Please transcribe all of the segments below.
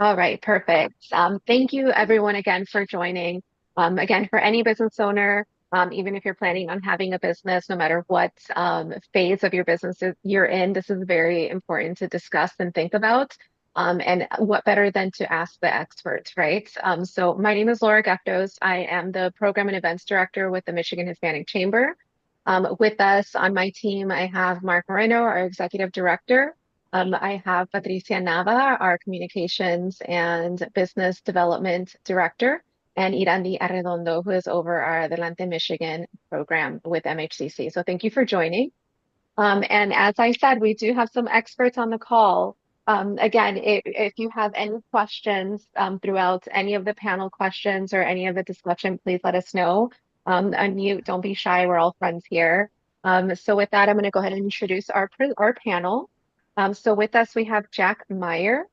All right, perfect. Thank you everyone again for joining. Again, for any business owner, even if you're planning on having a business, no matter what phase of your you're in, this is very important to discuss and think about. And what better than to ask the experts, right? So my name is Laura Geftos. I am the Program and Events Director with the Michigan Hispanic Chamber. With us on my team, I have Mark Moreno, our Executive Director. I have Patricia Nava, our Communications and Business Development Director, and Irandi Arredondo, who is over our Adelante Michigan program with MHCC. So thank you for joining. And as I said, we do have some experts on the call. Again, if you have any questions throughout any of the panel questions or any of the discussion, please let us know. Unmute, don't be shy. We're all friends here. So with that, I'm going to go ahead and introduce our panel. So with us, we have Jack Meyer,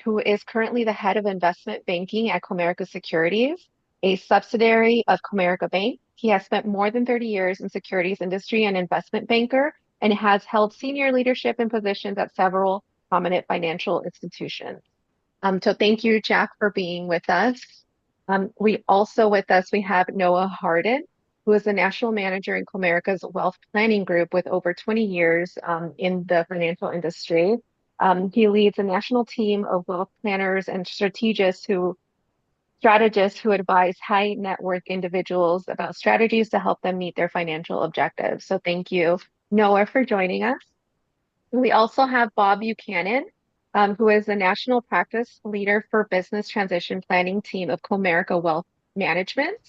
who is currently the head of investment banking at Comerica Securities, a subsidiary of Comerica Bank. He has spent more than 30 years in securities industry and investment banker and has held senior leadership in positions at several prominent financial institutions. So thank you, Jack, for being with us. We have Noah Hardin, who is the national manager in Comerica's wealth planning group with over 20 years in the financial industry. He leads a national team of wealth planners and strategists who advise high net worth individuals about strategies to help them meet their financial objectives. So thank you, Noah, for joining us. We also have Bob Buchanan, who is the National Practice Leader for Business Transition Planning team of Comerica Wealth Management.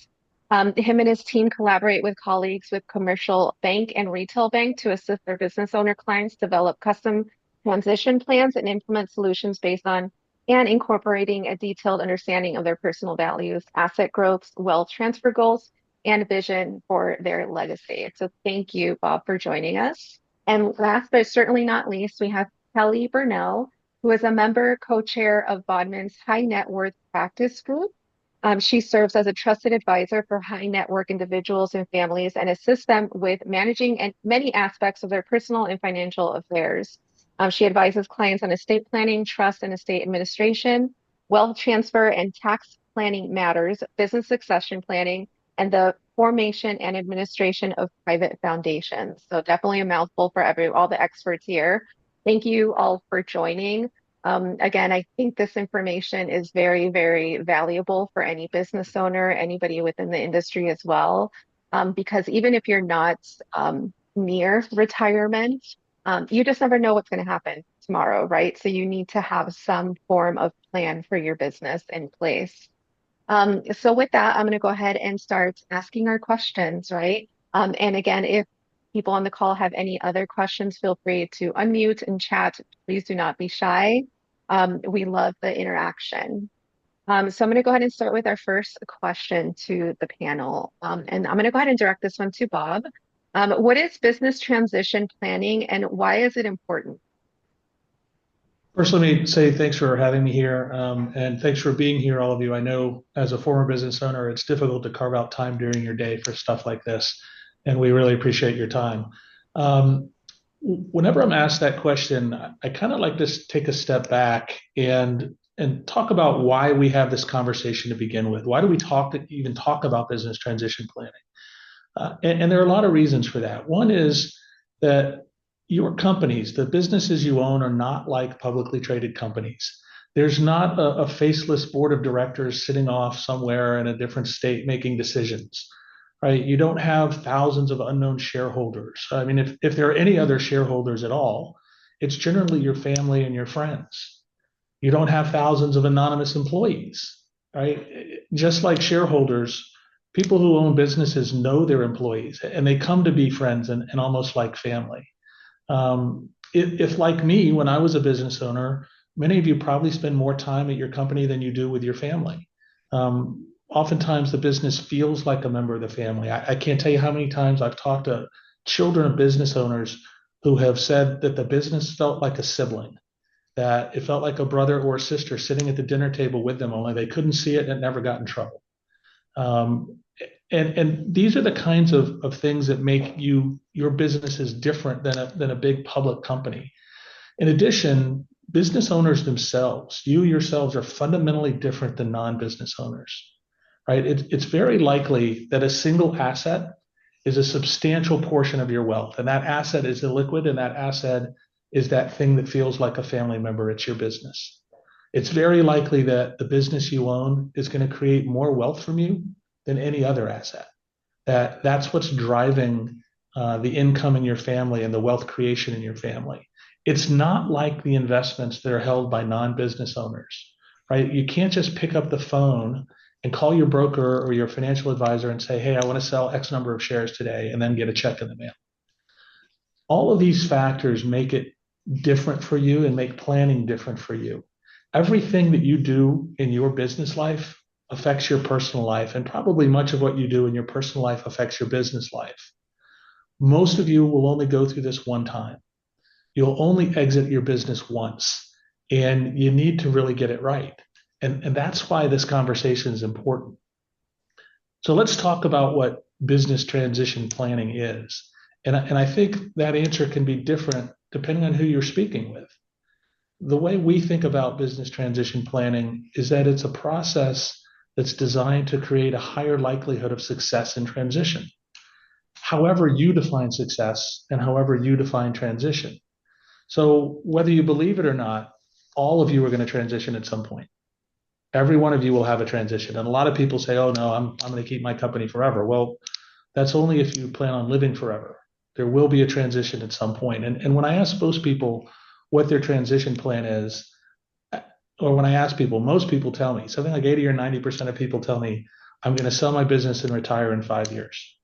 Him and his team collaborate with colleagues with commercial bank and retail bank to assist their business owner clients develop custom transition plans and implement solutions based on and incorporating a detailed understanding of their personal values, asset growth, wealth transfer goals, and vision for their legacy. So thank you, Bob, for joining us. And last but certainly not least, we have Kelly Burnell, who is a member co-chair of Bodman's High Net Worth Practice Group. She serves as a trusted advisor for high net worth individuals and families and assists them with managing and many aspects of their personal and financial affairs. She advises clients on estate planning, trust and estate administration, wealth transfer and tax planning matters, business succession planning, and the formation and administration of private foundations. So definitely a mouthful for all the experts here. Thank you all for joining. Again, I think this information is very, very valuable for any business owner, anybody within the industry as well, because even if you're not near retirement, you just never know what's going to happen tomorrow, right? So you need to have some form of plan for your business in place. So with that, I'm going to go ahead and start asking our questions, right? And again, if people on the call have any other questions, feel free to unmute and chat. Please do not be shy. We love the interaction. So I'm going to go ahead and start with our first question to the panel. And I'm going to go ahead and direct this one to Bob. What is business transition planning and why is it important? First, let me say thanks for having me here, and thanks for being here, all of you. I know as a former business owner, it's difficult to carve out time during your day for stuff like this, and we really appreciate your time. Whenever I'm asked that question, I kind of like to take a step back and talk about why we have this conversation to begin with. Why do we even talk about business transition planning? And there are a lot of reasons for that. One is that your companies, the businesses you own, are not like publicly traded companies. There's not a faceless board of directors sitting off somewhere in a different state making decisions, right? You don't have thousands of unknown shareholders. I mean, if there are any other shareholders at all, it's generally your family and your friends. You don't have thousands of anonymous employees, right? Just like shareholders, people who own businesses know their employees and they come to be friends and almost like family. If, like me, when I was a business owner, many of you probably spend more time at your company than you do with your family. Oftentimes, the business feels like a member of the family. I can't tell you how many times I've talked to children of business owners who have said that the business felt like a sibling, that it felt like a brother or a sister sitting at the dinner table with them, only they couldn't see it and it never got in trouble. And these are the kinds of things that make your businesses different than a big public company. In addition, business owners themselves, you yourselves are fundamentally different than non-business owners, right? It's very likely that a single asset is a substantial portion of your wealth, and that asset is illiquid, and that asset is that thing that feels like a family member. It's your business. It's very likely that the business you own is going to create more wealth from you than any other asset. That's what's driving the income in your family and the wealth creation in your family. It's not like the investments that are held by non-business owners, right? You can't just pick up the phone and call your broker or your financial advisor and say, hey, I want to sell X number of shares today, and then get a check in the mail. All of these factors make it different for you and make planning different for you. Everything that you do in your business life affects your personal life, and probably much of what you do in your personal life affects your business life. Most of you will only go through this one time. You'll only exit your business once, and you need to really get it right. And that's why this conversation is important. So let's talk about what business transition planning is. And I think that answer can be different depending on who you're speaking with. The way we think about business transition planning is that it's a process that's designed to create a higher likelihood of success in transition, however you define success and however you define transition. So whether you believe it or not, all of you are going to transition at some point. Every one of you will have a transition. And a lot of people say, oh, no, I'm going to keep my company forever. Well, that's only if you plan on living forever. There will be a transition at some point. And when I ask most people what their transition plan is, or when I ask people, most people tell me, something like 80 or 90% of people tell me, I'm going to sell my business and retire in 5 years.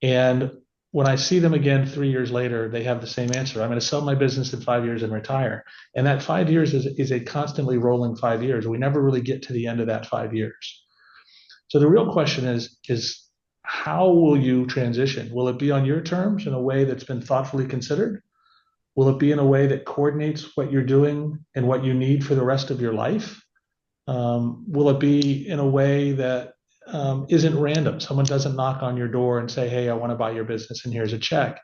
And when I see them again 3 years later, they have the same answer. I'm going to sell my business in 5 years and retire. And that 5 years is a constantly rolling 5 years. We never really get to the end of that 5 years. So the real question is how will you transition? Will it be on your terms in a way that's been thoughtfully considered? Will it be in a way that coordinates what you're doing and what you need for the rest of your life? Will it be in a way that isn't random? Someone doesn't knock on your door and say, hey, I want to buy your business and here's a check.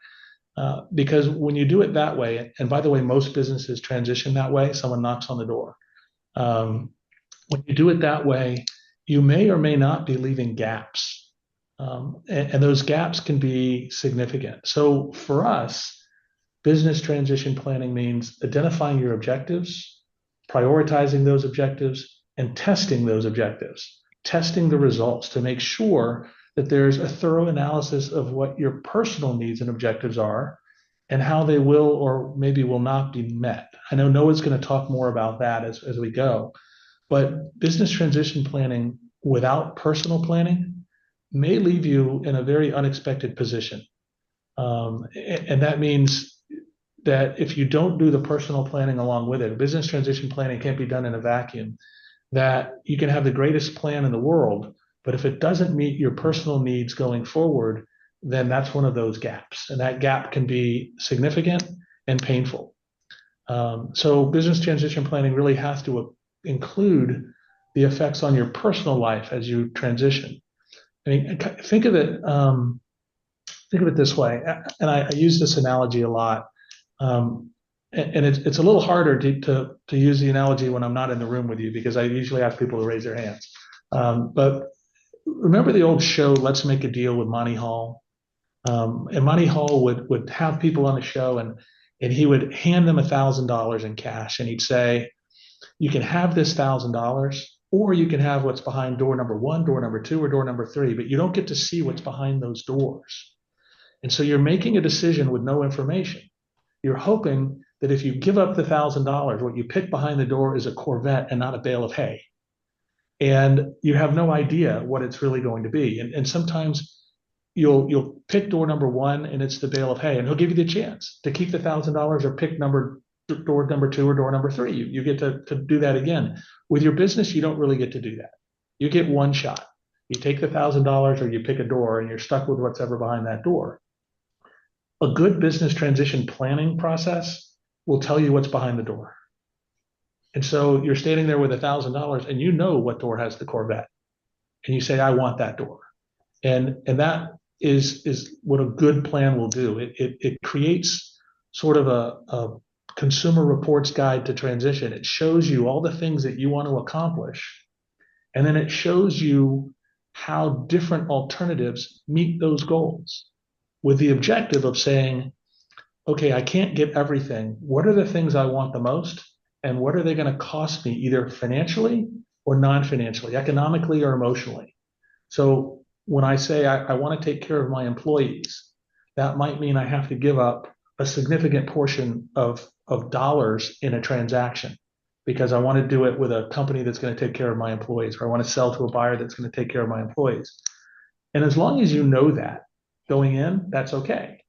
Because when you do it that way, and by the way, most businesses transition that way, someone knocks on the door. When you do it that way, you may or may not be leaving gaps. And those gaps can be significant. So for us, business transition planning means identifying your objectives, prioritizing those objectives, and testing those objectives, testing the results to make sure that there's a thorough analysis of what your personal needs and objectives are and how they will or maybe will not be met. I know Noah's going to talk more about that as we go, but business transition planning without personal planning may leave you in a very unexpected position. And that means that if you don't do the personal planning along with it, business transition planning can't be done in a vacuum, that you can have the greatest plan in the world, but if it doesn't meet your personal needs going forward, then that's one of those gaps. And that gap can be significant and painful. So business transition planning really has to include the effects on your personal life as you transition. I mean, think of it this way, and I use this analogy a lot. And it's a little harder to use the analogy when I'm not in the room with you because I usually ask people to raise their hands. But remember the old show, Let's Make a Deal with Monty Hall? And Monty Hall would have people on the show and he would hand them $1,000 in cash and he'd say, you can have this $1,000 or you can have what's behind door number one, door number two, or door number three, but you don't get to see what's behind those doors. And so you're making a decision with no information. You're hoping that if you give up the $1,000, what you pick behind the door is a Corvette and not a bale of hay. And you have no idea what it's really going to be. And sometimes you'll pick door number one and it's the bale of hay, and he'll give you the chance to keep the $1,000 or pick door number two or door number three. You get to do that again. With your business, you don't really get to do that. You get one shot. You take the $1,000 or you pick a door and you're stuck with what's ever behind that door. A good business transition planning process will tell you what's behind the door. And so you're standing there with $1,000 and you know what door has the Corvette. And you say, I want that door. And that is what a good plan will do. It creates sort of a Consumer Reports Guide to Transition. It shows you all the things that you want to accomplish, and then it shows you how different alternatives meet those goals with the objective of saying, okay, I can't get everything. What are the things I want the most? And what are they going to cost me either financially or non-financially, economically or emotionally? So when I say I want to take care of my employees, that might mean I have to give up a significant portion of dollars in a transaction because I want to do it with a company that's going to take care of my employees, or I want to sell to a buyer that's going to take care of my employees. And as long as you know that going in, that's okay.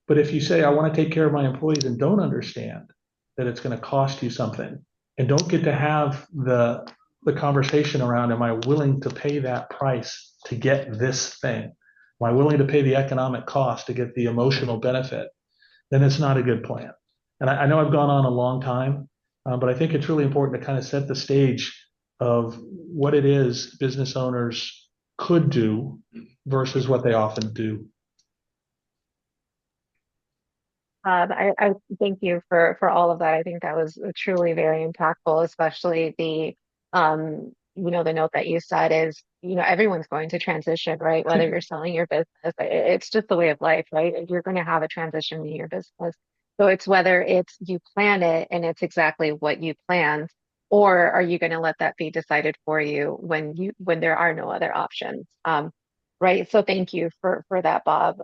But if you say, I want to take care of my employees and don't understand that it's going to cost you something and don't get to have the conversation around, am I willing to pay that price to get this thing? Am I willing to pay the economic cost to get the emotional benefit? Then it's not a good plan. And I know I've gone on a long time, but I think it's really important to kind of set the stage of what it is business owners could do versus what they often do. I thank you for all of that. I think that was truly very impactful, especially the note that you said is, everyone's going to transition, right? Whether you're selling your business, it's just the way of life, right? You're going to have a transition in your business. So it's whether it's you plan it and it's exactly what you planned, or are you going to let that be decided for you when there are no other options? Right. So thank you for that, Bob.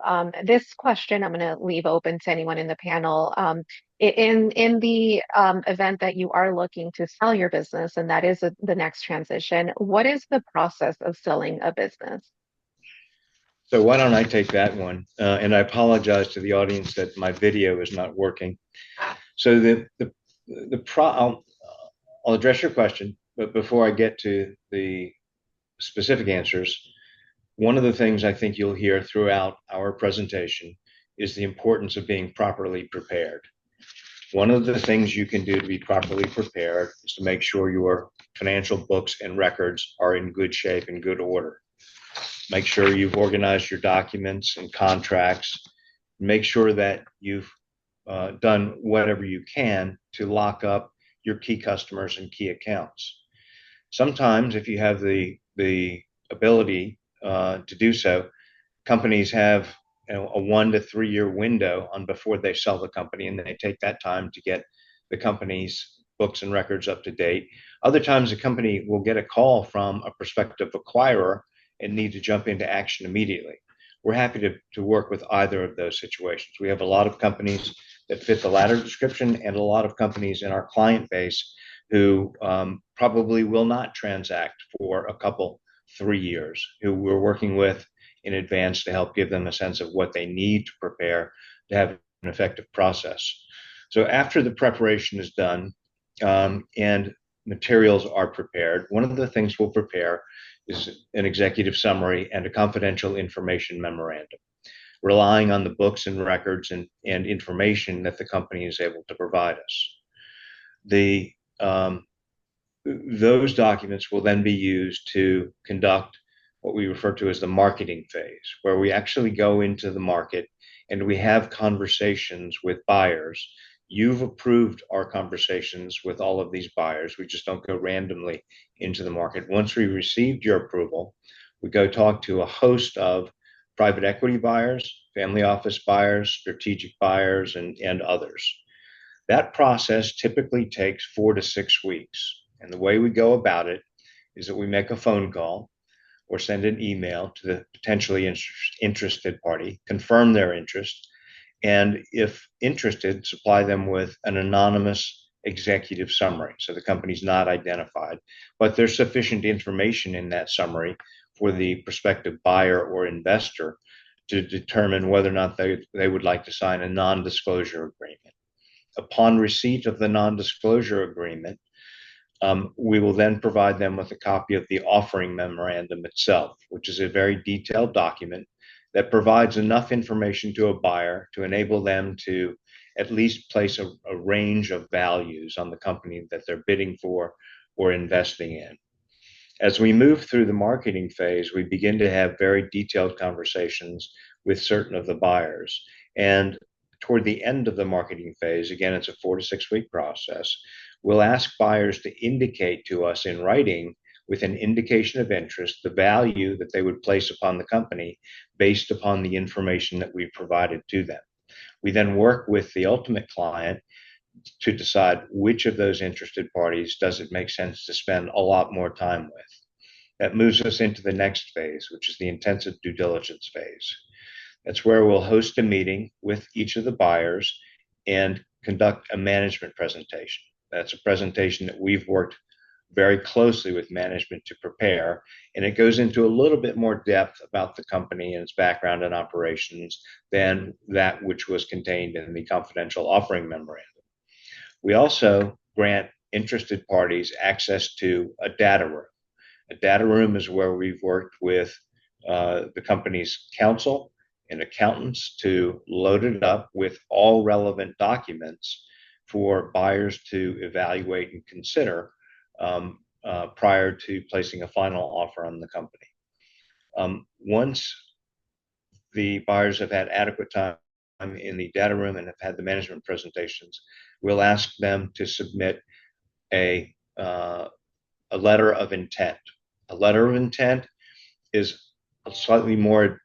This question I'm going to leave open to anyone in the panel. In the event that you are looking to sell your business, and that is the next transition, what is the process of selling a business? So why don't I take that one? And I apologize to the audience that my video is not working. So the pro I'll address your question, but before I get to the specific answers, one of the things I think you'll hear throughout our presentation is the importance of being properly prepared. One of the things you can do to be properly prepared is to make sure your financial books and records are in good shape and good order. Make sure you've organized your documents and contracts. Make sure that you've done whatever you can to lock up your key customers and key accounts. Sometimes, if you have the ability to do so, companies have a 1 to 3 year window on before they sell the company, and they take that time to get the company's books and records up to date. Other times, a company will get a call from a prospective acquirer and need to jump into action immediately. We're happy to work with either of those situations. We have a lot of companies that fit the latter description, and a lot of companies in our client base who probably will not transact for a couple, 3 years, who we're working with in advance to help give them a sense of what they need to prepare to have an effective process. So after the preparation is done and materials are prepared, one of the things we'll prepare is an executive summary and a confidential information memorandum, relying on the books and records and information that the company is able to provide us. The Those documents will then be used to conduct what we refer to as the marketing phase, where we actually go into the market and we have conversations with buyers. You've approved our conversations with all of these buyers. We just don't go randomly into the market. Once we received your approval, we go talk to a host of private equity buyers, family office buyers, strategic buyers, and others. That process typically takes 4 to 6 weeks. And the way we go about it is that we make a phone call or send an email to the potentially interested party, confirm their interest, and if interested, supply them with an anonymous executive summary. So the company's not identified, but there's sufficient information in that summary for the prospective buyer or investor to determine whether or not they would like to sign a non-disclosure agreement. Upon receipt of the non-disclosure agreement, we will then provide them with a copy of the offering memorandum itself, which is a very detailed document that provides enough information to a buyer to enable them to at least place a range of values on the company that they're bidding for or investing in. As we move through the marketing phase, we begin to have very detailed conversations with certain of the buyers. And toward the end of the marketing phase, again, it's a 4 to 6 week process, we'll ask buyers to indicate to us in writing with an indication of interest the value that they would place upon the company based upon the information that we provided to them. We then work with the ultimate client to decide which of those interested parties does it make sense to spend a lot more time with. That moves us into the next phase, which is the intensive due diligence phase. That's where we'll host a meeting with each of the buyers and conduct a management presentation. That's a presentation that we've worked very closely with management to prepare, and it goes into a little bit more depth about the company and its background and operations than that which was contained in the confidential offering memorandum. We also grant interested parties access to a data room. A data room is where we've worked with the company's counsel and accountants to load it up with all relevant documents for buyers to evaluate and consider prior to placing a final offer on the company. Once the buyers have had adequate time in the data room and have had the management presentations, we'll ask them to submit a letter of intent. A letter of intent is a slightly more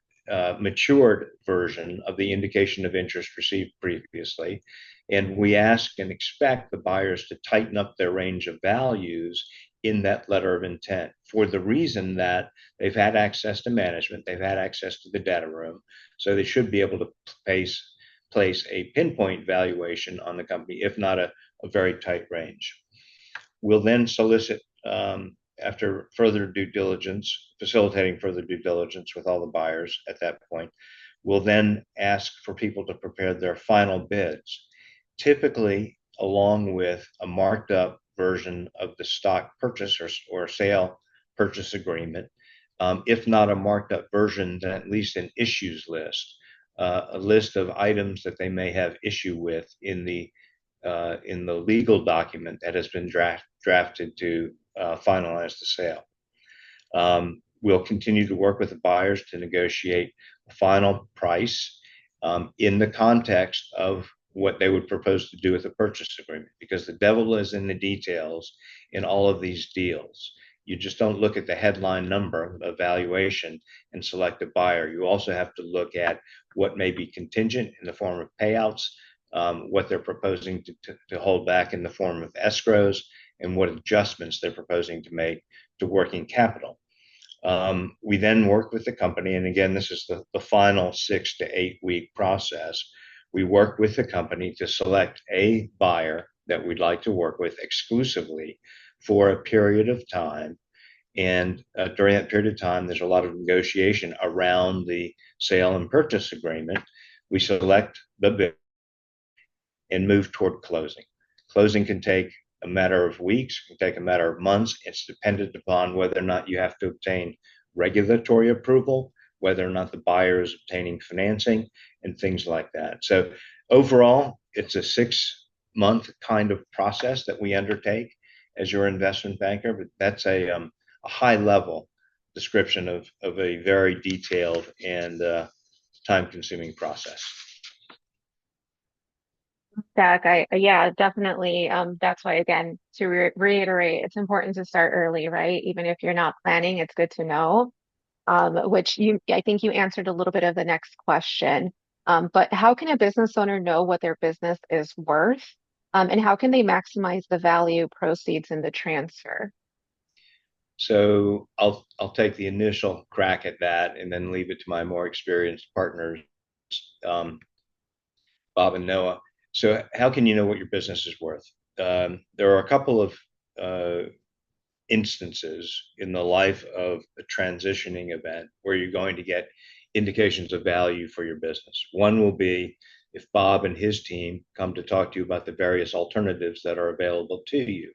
matured version of the indication of interest received previously. And we ask and expect the buyers to tighten up their range of values in that letter of intent for the reason that they've had access to management, they've had access to the data room, so they should be able to place a pinpoint valuation on the company, if not a very tight range. We'll then solicit, after further due diligence, facilitating further due diligence with all the buyers at that point, we'll then ask for people to prepare their final bids, typically along with a marked up version of the stock purchase or sale purchase agreement. If not a marked up version, then at least an issues list, a list of items that they may have issue with in the legal document that has been drafted to finalize the sale. We'll continue to work with the buyers to negotiate a final price in the context of what they would propose to do with the purchase agreement, because the devil is in the details in all of these deals. You just don't look at the headline number of valuation and select a buyer. You also have to look at what may be contingent in the form of payouts, what they're proposing to hold back in the form of escrows, and what adjustments they're proposing to make to working capital. We then work with the company, and again, this is the final 6 to 8 week process. We work with the company to select a buyer that we'd like to work with exclusively for a period of time. And during that period of time, there's a lot of negotiation around the sale and purchase agreement. We select the bid and move toward closing. Closing can take a matter of weeks, can take a matter of months. It's dependent upon whether or not you have to obtain regulatory approval, whether or not the buyer is obtaining financing, and things like that. So overall, it's a 6-month kind of process that we undertake as your investment banker, but that's a high level description of a very detailed and time consuming process. Zach, yeah, definitely. That's why, again, to reiterate, it's important to start early, right? Even if you're not planning, it's good to know. I think you answered a little bit of the next question. But how can a business owner know what their business is worth? And how can they maximize the value, proceeds, and the transfer? So I'll take the initial crack at that and then leave it to my more experienced partners, Bob and Noah. So how can you know what your business is worth? There are a couple of instances in the life of a transitioning event where you're going to get indications of value for your business. One will be if Bob and his team come to talk to you about the various alternatives that are available to you.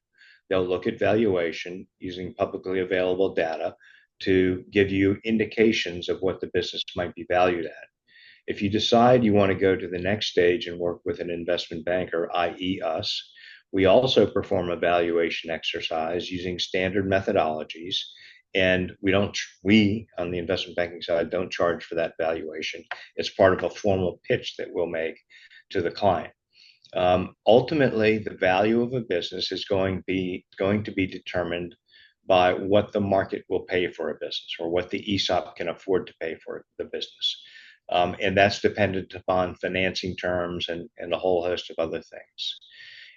They'll look at valuation using publicly available data to give you indications of what the business might be valued at. If you decide you want to go to the next stage and work with an investment banker, i.e. us, we also perform a valuation exercise using standard methodologies. And we on the investment banking side don't charge for that valuation. It's part of a formal pitch that we'll make to the client. Ultimately, the value of a business is going to be determined by what the market will pay for a business or what the ESOP can afford to pay for the business. And that's dependent upon financing terms and a whole host of other things.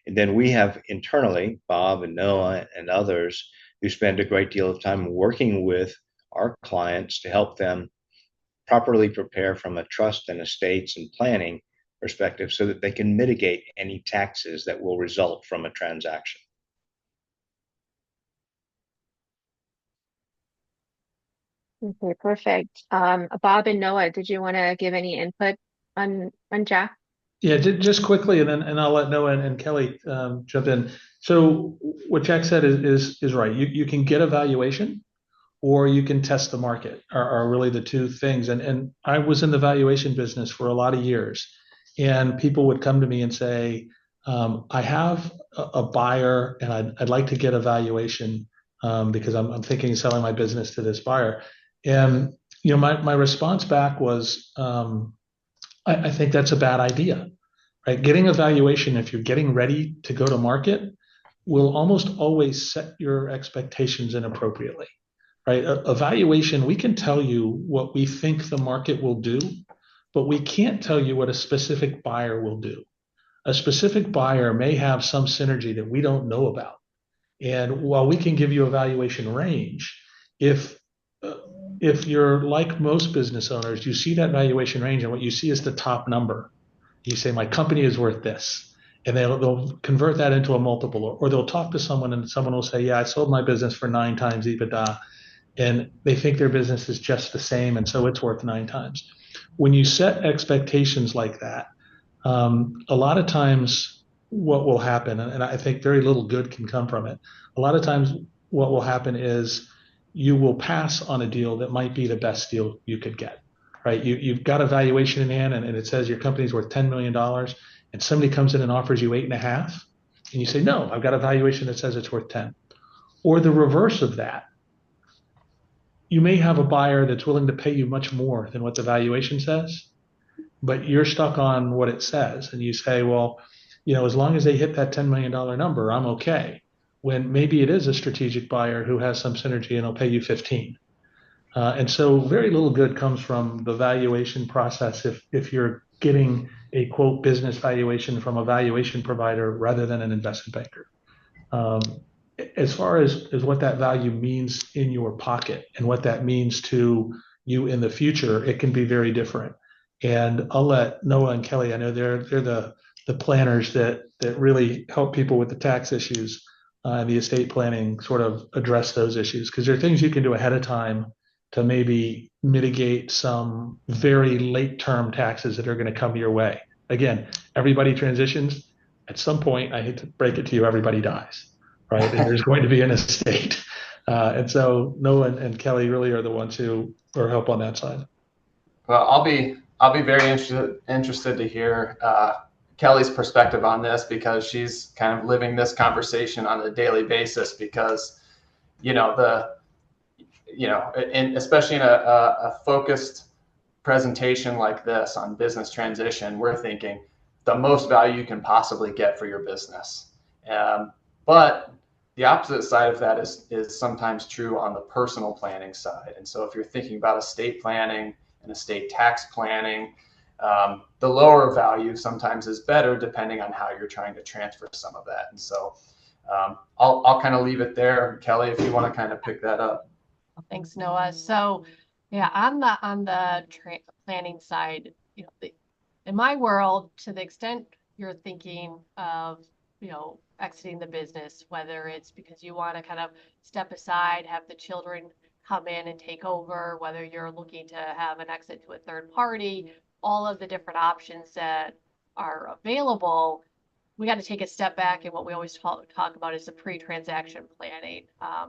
And then we have internally, Bob and Noah and others who spend a great deal of time working with our clients to help them properly prepare from a trust and estates and planning perspective so that they can mitigate any taxes that will result from a transaction. Okay, perfect. Bob and Noah, did you want to give any input on Jack? Yeah, just quickly, and then I'll let Noah and Kelly jump in. So what Jack said is right. You can get a valuation, or you can test the market. Are really the two things. And I was in the valuation business for a lot of years, and people would come to me and say, I have a buyer, and I'd like to get a valuation because I'm thinking of selling my business to this buyer. And my response back was, I think that's a bad idea, right? Getting a valuation, if you're getting ready to go to market, will almost always set your expectations inappropriately, right? A valuation, we can tell you what we think the market will do, but we can't tell you what a specific buyer will do. A specific buyer may have some synergy that we don't know about. And while we can give you a valuation range, if uh, if you're like most business owners, you see that valuation range and what you see is the top number. You say, my company is worth this. And they'll convert that into a multiple, or they'll talk to someone and someone will say, yeah, I sold my business for 9 times EBITDA. And they think their business is just the same. And so it's worth 9 times. When you set expectations like that, a lot of times what will happen, and I think very little good can come from it. A lot of times what will happen is you will pass on a deal that might be the best deal you could get, right? You've got a valuation in hand and it says your company's worth $10 million and somebody comes in and offers you 8.5. And you say, no, I've got a valuation that says it's worth 10. Or the reverse of that, you may have a buyer that's willing to pay you much more than what the valuation says, but you're stuck on what it says. And you say, well, as long as they hit that $10 million number, I'm okay. When maybe it is a strategic buyer who has some synergy and will pay you 15. And so very little good comes from the valuation process if you're getting a quote business valuation from a valuation provider rather than an investment banker. Um, as far as what that value means in your pocket and what that means to you in the future, it can be very different. And I'll let Noah and Kelly, I know they're the planners that really help people with the tax issues and the estate planning sort of address those issues because there are things you can do ahead of time to maybe mitigate some very late term taxes that are going to come your way. Again, everybody transitions. At some point, I hate to break it to you, everybody dies, right? And there's going to be an estate. And so Noah and Kelly really are the ones who are help on that side. Well, I'll be very interested to hear Kelly's perspective on this because she's kind of living this conversation on a daily basis because and especially in a focused presentation like this on business transition, we're thinking the most value you can possibly get for your business. But the opposite side of that is sometimes true on the personal planning side. And so if you're thinking about estate planning and estate tax planning, the lower value sometimes is better depending on how you're trying to transfer some of that. And so I'll kind of leave it there. Kelly, if you want to kind of pick that up. Thanks, Noah. So, yeah, on the planning side, in my world, to the extent you're thinking of, exiting the business, whether it's because you want to kind of step aside, have the children come in and take over, whether you're looking to have an exit to a third party, all of the different options that are available, we got to take a step back. And what we always talk about is the pre-transaction planning,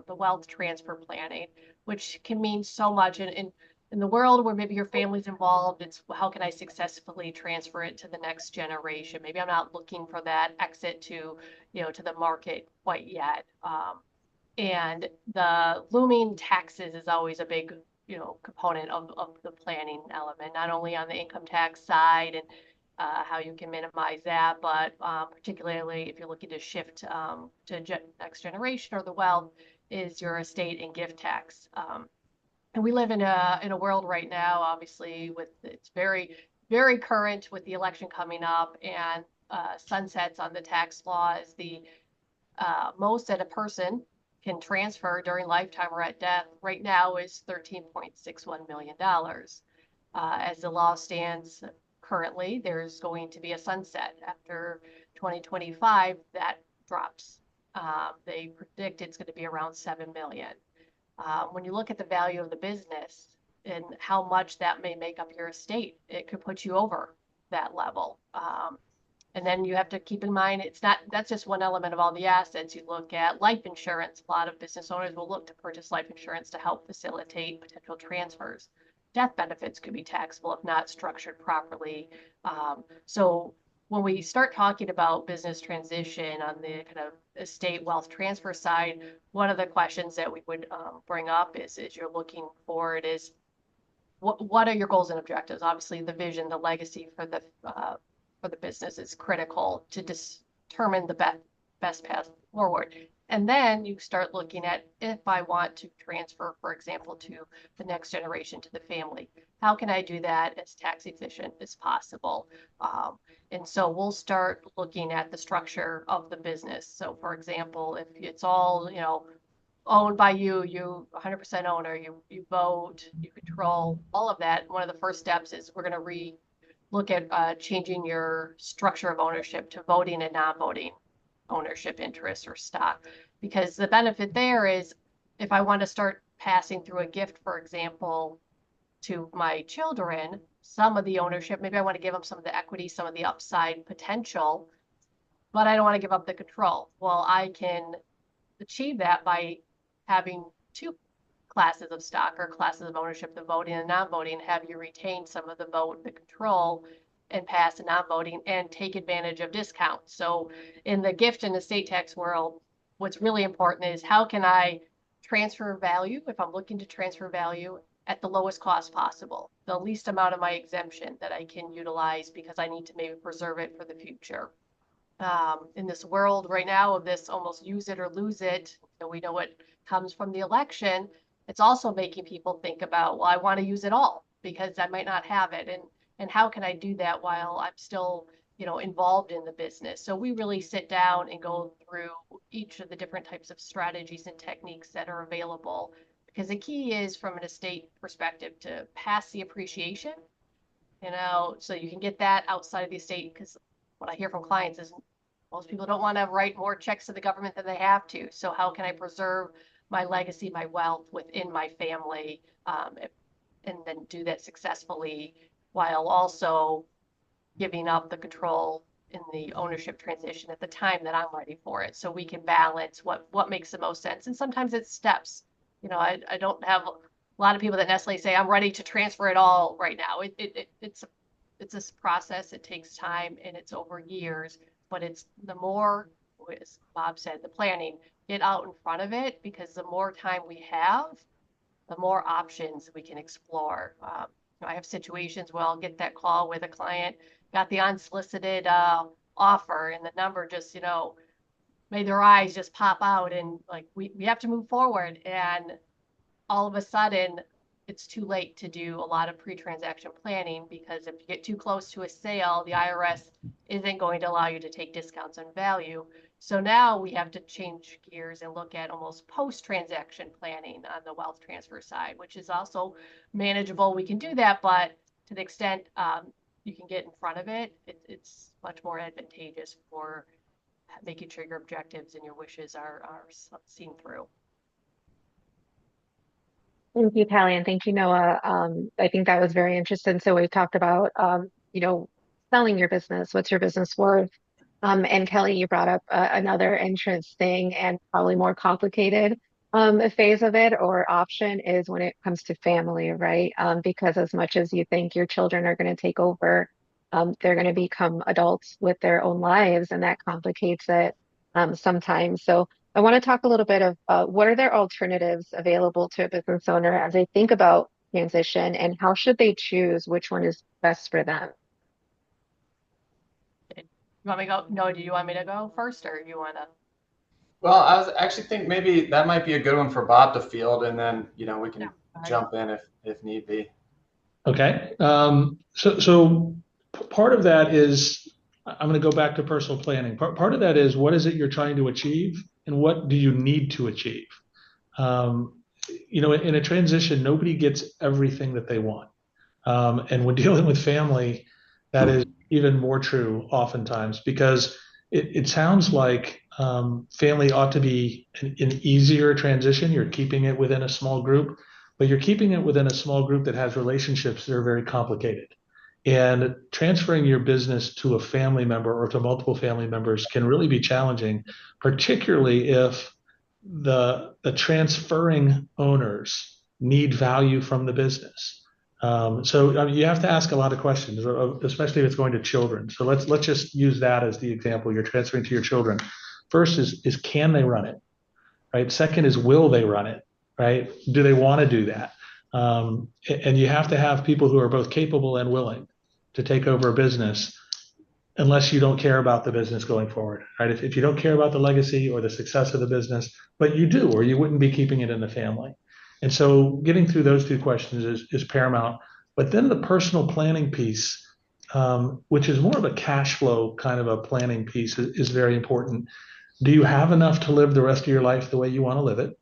the wealth transfer planning, which can mean so much. And in the world where maybe your family's involved, it's how can I successfully transfer it to the next generation? Maybe I'm not looking for that exit to the market quite yet. And the looming taxes is always a big, component of the planning element, not only on the income tax side and how you can minimize that. But particularly if you're looking to shift to next generation or the wealth, is your estate and gift tax. And we live in a world right now, obviously, with it's very current with the election coming up and sunsets on the tax laws. The most that a person can transfer during lifetime or at death right now is $13.61 million. As the law stands currently, there's going to be a sunset after 2025 that drops. They predict it's going to be around 7 million. When you look at the value of the business and how much that may make up your estate, it could put you over that level. And then you have to keep in mind, it's not, that's just one element of all the assets. You look at life insurance. A lot of business owners will look to purchase life insurance to help facilitate potential transfers. Death benefits could be taxable if not structured properly. So when we start talking about business transition on the kind of estate wealth transfer side, one of the questions that we would bring up is you're looking forward is what are your goals and objectives? Obviously, the vision, the legacy for the business is critical to determine the best path forward. And then you start looking at if I want to transfer, for example, to the next generation, to the family, how can I do that as tax efficient as possible? And so we'll start looking at the structure of the business. So, for example, if it's all, owned by you, 100% owner, you vote, you control all of that. One of the first steps is we're going to look at changing your structure of ownership to voting and non-voting ownership interests or stock. Because the benefit there is if I want to start passing through a gift, for example, to my children, some of the ownership, maybe I want to give them some of the equity, some of the upside potential, but I don't want to give up the control. Well, I can achieve that by having two classes of stock or classes of ownership, the voting and non-voting, have you retain some of the vote, the control, and pass the non-voting and take advantage of discounts. So in the gift and estate tax world, what's really important is how can I transfer value if I'm looking to transfer value at the lowest cost possible, the least amount of my exemption that I can utilize because I need to maybe preserve it for the future. In this world right now of this almost use it or lose it, and we know what comes from the election, it's also making people think about, well, I want to use it all because I might not have it. And how can I do that while I'm still, involved in the business? So we really sit down and go through each of the different types of strategies and techniques that are available. Because the key is from an estate perspective to pass the appreciation, so you can get that outside of the estate. Because what I hear from clients is most people don't want to write more checks to the government than they have to. So how can I preserve my legacy, my wealth within my family, and then do that successfully while also giving up the control in the ownership transition at the time that I'm ready for it. So we can balance what makes the most sense. And sometimes it's steps. I don't have a lot of people that necessarily say I'm ready to transfer it all right now. It's a process. It takes time and it's over years. But it's the more, as Bob said, the planning, get out in front of it because the more time we have, the more options we can explore. I have situations where I'll get that call with a client, got the unsolicited offer, and the number just, made their eyes just pop out, and like we have to move forward. And all of a sudden, it's too late to do a lot of pre-transaction planning because if you get too close to a sale, the IRS isn't going to allow you to take discounts on value. So now we have to change gears and look at almost post-transaction planning on the wealth transfer side, which is also manageable. We can do that, but to the extent you can get in front of it, it's much more advantageous for making sure your objectives and your wishes are seen through. Thank you, Callie, and thank you, Noah. I think that was very interesting. So we've talked about, selling your business. What's your business worth? And Kelly, you brought up another interesting and probably more complicated phase of it or option is when it comes to family, right? Because as much as you think your children are going to take over, they're going to become adults with their own lives, and that complicates it sometimes. So I want to talk a little bit of what are their alternatives available to a business owner as they think about transition, and how should they choose which one is best for them? You want me to go? No, do you want me to go first, or you want to? Well, I was actually think maybe that might be a good one for Bob to field, and then we Yeah. can All right. jump in if need be. Okay. So part of that is, I'm going to go back to personal planning. Part of that is, what is it you're trying to achieve, and what do you need to achieve? Um, in a transition, nobody gets everything that they want. And when dealing with family, that is even more true oftentimes, because it sounds like family ought to be an easier transition. You're keeping it within a small group, but you're keeping it within a small group that has relationships that are very complicated. And transferring your business to a family member or to multiple family members can really be challenging, particularly if the transferring owners need value from the business. So you have to ask a lot of questions, especially if it's going to children. So let's just use that as the example. You're transferring to your children. First is can they run it, right? Second is will they run it, right? Do they want to do that? And you have to have people who are both capable and willing to take over a business, unless you don't care about the business going forward, right? If you don't care about the legacy or the success of the business, but you do, or you wouldn't be keeping it in the family. And so getting through those two questions is paramount. But then the personal planning piece, which is more of a cash flow kind of a planning piece, is very important. Do you have enough to live the rest of your life the way you want to live it?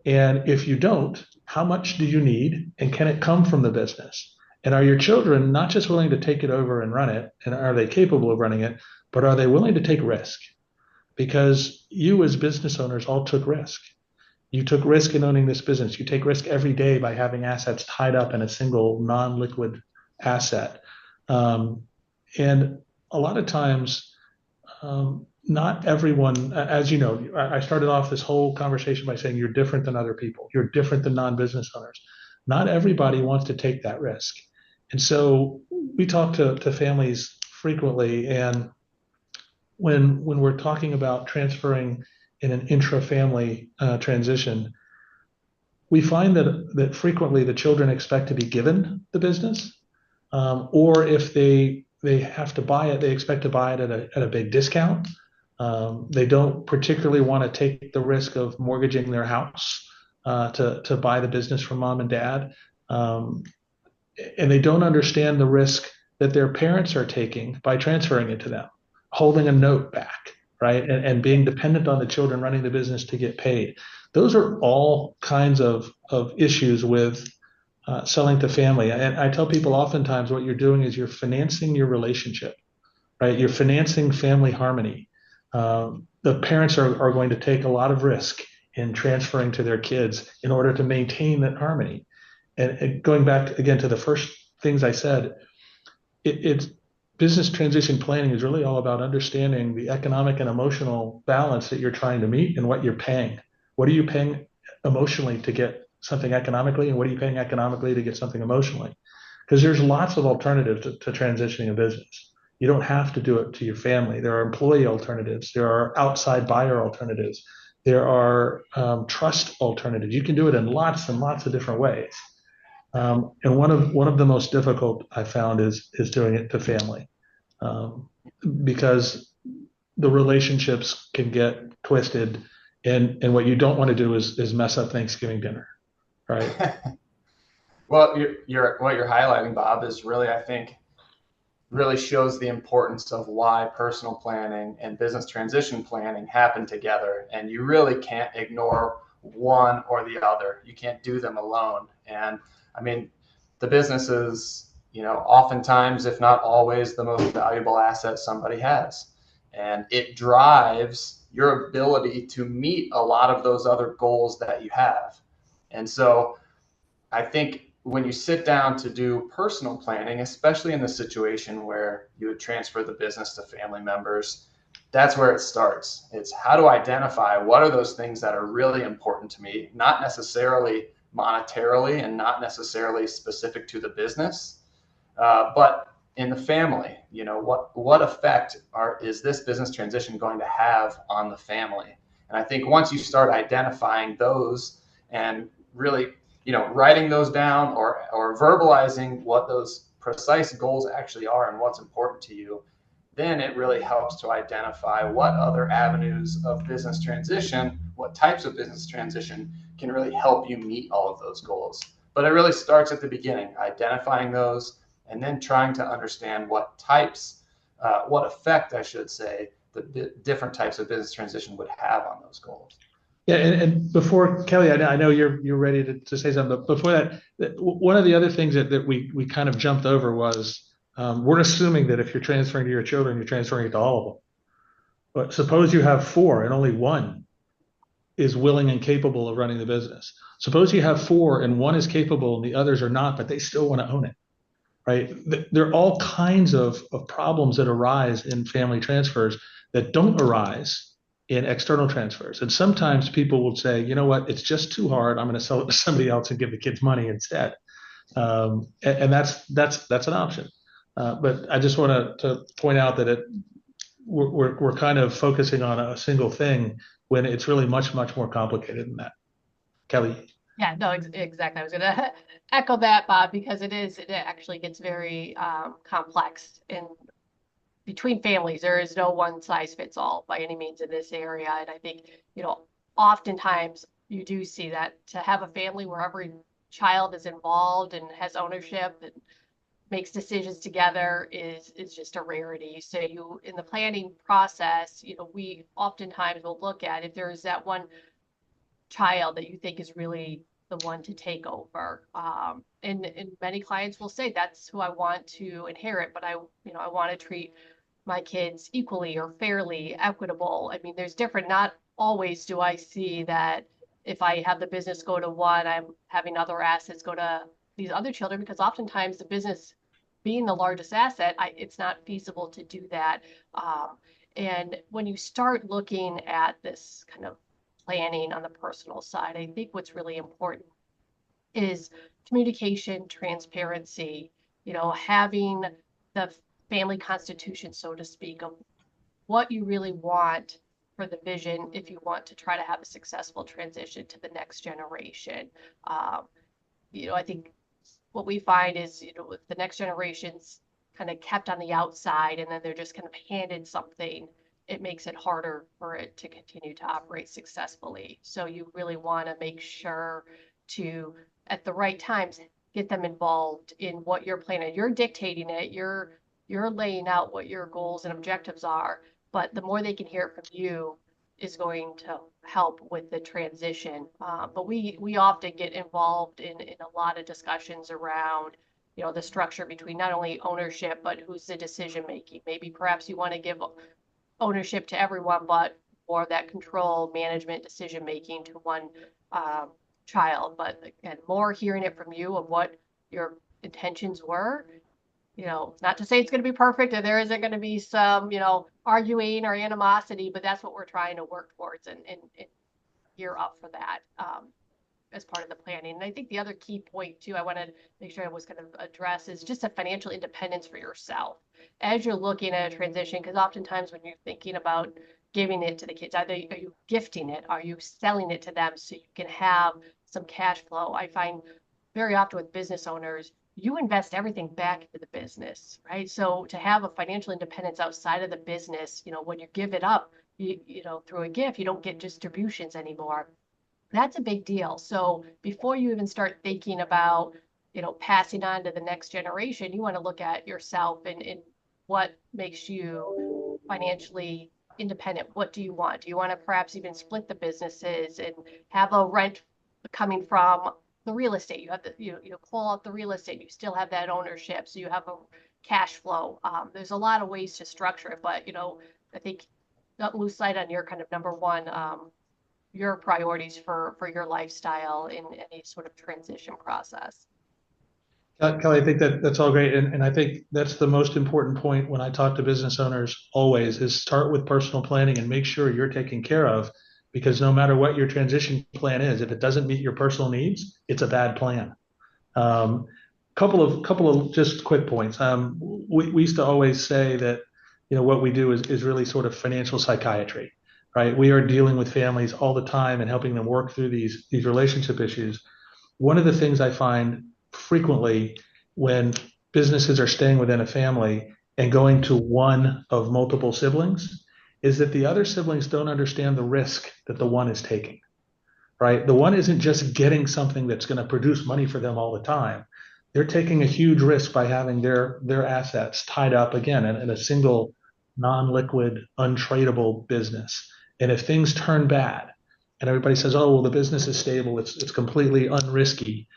And if you don't, how much do you need? And can it come from the business? And are your children not just willing to take it over and run it? And are they capable of running it? But are they willing to take risk? Because you, as business owners, all took risk. You took risk in owning this business. You take risk every day by having assets tied up in a single non liquid asset. And a lot of times, not everyone, as you know, I started off this whole conversation by saying you're different than other people. You're different than non-business owners. Not everybody wants to take that risk. And so we talk to families frequently. And when we're talking about transferring in an intra-family transition, we find that frequently the children expect to be given the business, or if they have to buy it, they expect to buy it at a big discount. They don't particularly want to take the risk of mortgaging their house to buy the business from mom and dad. Um, and they don't understand the risk that their parents are taking by transferring it to them, holding a note back, right? And being dependent on the children running the business to get paid. Those are all kinds of issues with selling to family. And I tell people oftentimes what you're doing is you're financing your relationship, right? You're financing family harmony. The parents are going to take a lot of risk in transferring to their kids in order to maintain that harmony. And going back again to the first things I said, it's business transition planning is really all about understanding the economic and emotional balance that you're trying to meet and what you're paying. What are you paying emotionally to get something economically, and what are you paying economically to get something emotionally? Because there's lots of alternatives to transitioning a business. You don't have to do it to your family. There are employee alternatives. There are outside buyer alternatives. There are trust alternatives. You can do it in lots and lots of different ways. And one of the most difficult I found is doing it to family, um, because the relationships can get twisted, and what you don't want to do is mess up Thanksgiving dinner, right? Well, what you're highlighting, Bob, is really, I think, really shows the importance of why personal planning and business transition planning happen together. And you really can't ignore one or the other. You can't do them alone. And I mean, the business is, oftentimes, if not always, the most valuable asset somebody has. And it drives your ability to meet a lot of those other goals that you have. And so I think when you sit down to do personal planning, especially in the situation where you would transfer the business to family members, that's where it starts. It's how to identify what are those things that are really important to me, not necessarily monetarily and not necessarily specific to the business, but in the family. What effect is this business transition going to have on the family? And I think once you start identifying those and really writing those down or verbalizing what those precise goals actually are and what's important to you, then it really helps to identify what other avenues of business transition, what types of business transition can really help you meet all of those goals. But it really starts at the beginning, identifying those, and then trying to understand what types, what effect, I should say, the different types of business transition would have on those goals. Yeah, and before Kelly, I know you're ready to say something, but before that, one of the other things that we kind of jumped over was we're assuming that if you're transferring to your children, you're transferring it to all of them. But suppose you have four and only one is willing and capable of running the business. Suppose you have four and one is capable and the others are not, but they still want to own it, right? There are all kinds of problems that arise in family transfers that don't arise in external transfers. And sometimes people will say, you know what, it's just too hard. I'm going to sell it to somebody else and give the kids money instead. And that's an option. But I just want to point out that we're kind of focusing on a single thing when it's really much more complicated than that. Kelly. Yeah, no, exactly. I was going to echo that, Bob, because it actually gets very complex in between families. There is no one size fits all by any means in this area. And I think, oftentimes you do see that to have a family where every child is involved and has ownership and makes decisions together is just a rarity. So in the planning process, we oftentimes will look at if there is that one child that you think is really the one to take over. And many clients will say that's who I want to inherit, but I want to treat my kids equally or fairly, equitable. I mean, there's different, not always do I see that if I have the business go to one, I'm having other assets go to these other children, because oftentimes the business being the largest asset, it's not feasible to do that. And when you start looking at this kind of planning on the personal side, I think what's really important is communication, transparency, having the family constitution, so to speak, of what you really want for the vision if you want to try to have a successful transition to the next generation. I think what we find is, with the next generation's kind of kept on the outside and then they're just kind of handed something, it makes it harder for it to continue to operate successfully. So you really want to make sure to, at the right times, get them involved in what you're planning. You're dictating it. You're laying out what your goals and objectives are, but the more they can hear it from you is going to help with the transition. But we often get involved in a lot of discussions around, the structure between not only ownership, but who's the decision making. Maybe perhaps you want to give ownership to everyone, but more of that control, management, decision making to one child. But again, more hearing it from you of what your intentions were. Not to say it's going to be perfect and there isn't going to be some, arguing or animosity, but that's what we're trying to work towards and gear up for that as part of the planning. And I think the other key point too, I wanted to make sure I was going to address is just a financial independence for yourself as you're looking at a transition, because oftentimes when you're thinking about giving it to the kids, either are you gifting it, are you selling it to them so you can have some cash flow? I find very often with business owners, you invest everything back into the business, right? So to have a financial independence outside of the business, when you give it up, through a gift, you don't get distributions anymore. That's a big deal. So before you even start thinking about, passing on to the next generation, you want to look at yourself and what makes you financially independent. What do you want? Do you want to perhaps even split the businesses and have a rent coming from the real estate? You have call out the real estate. You still have that ownership, so you have a cash flow. There's a lot of ways to structure it, but I think not lose sight on your kind of number one, your priorities for your lifestyle in any sort of transition process. Kelly, I think that's all great. And I think that's the most important point when I talk to business owners always is start with personal planning and make sure you're taken care of, because no matter what your transition plan is, if it doesn't meet your personal needs, it's a bad plan. Couple of just quick points. We used to always say that, what we do is really sort of financial psychiatry, right? We are dealing with families all the time and helping them work through these relationship issues. One of the things I find frequently when businesses are staying within a family and going to one of multiple siblings is that the other siblings don't understand the risk that the one is taking, right? The one isn't just getting something that's going to produce money for them all the time. They're taking a huge risk by having their assets tied up again in a single non-liquid, untradeable business. And if things turn bad and everybody says, oh, well, the business is stable, it's completely unrisky,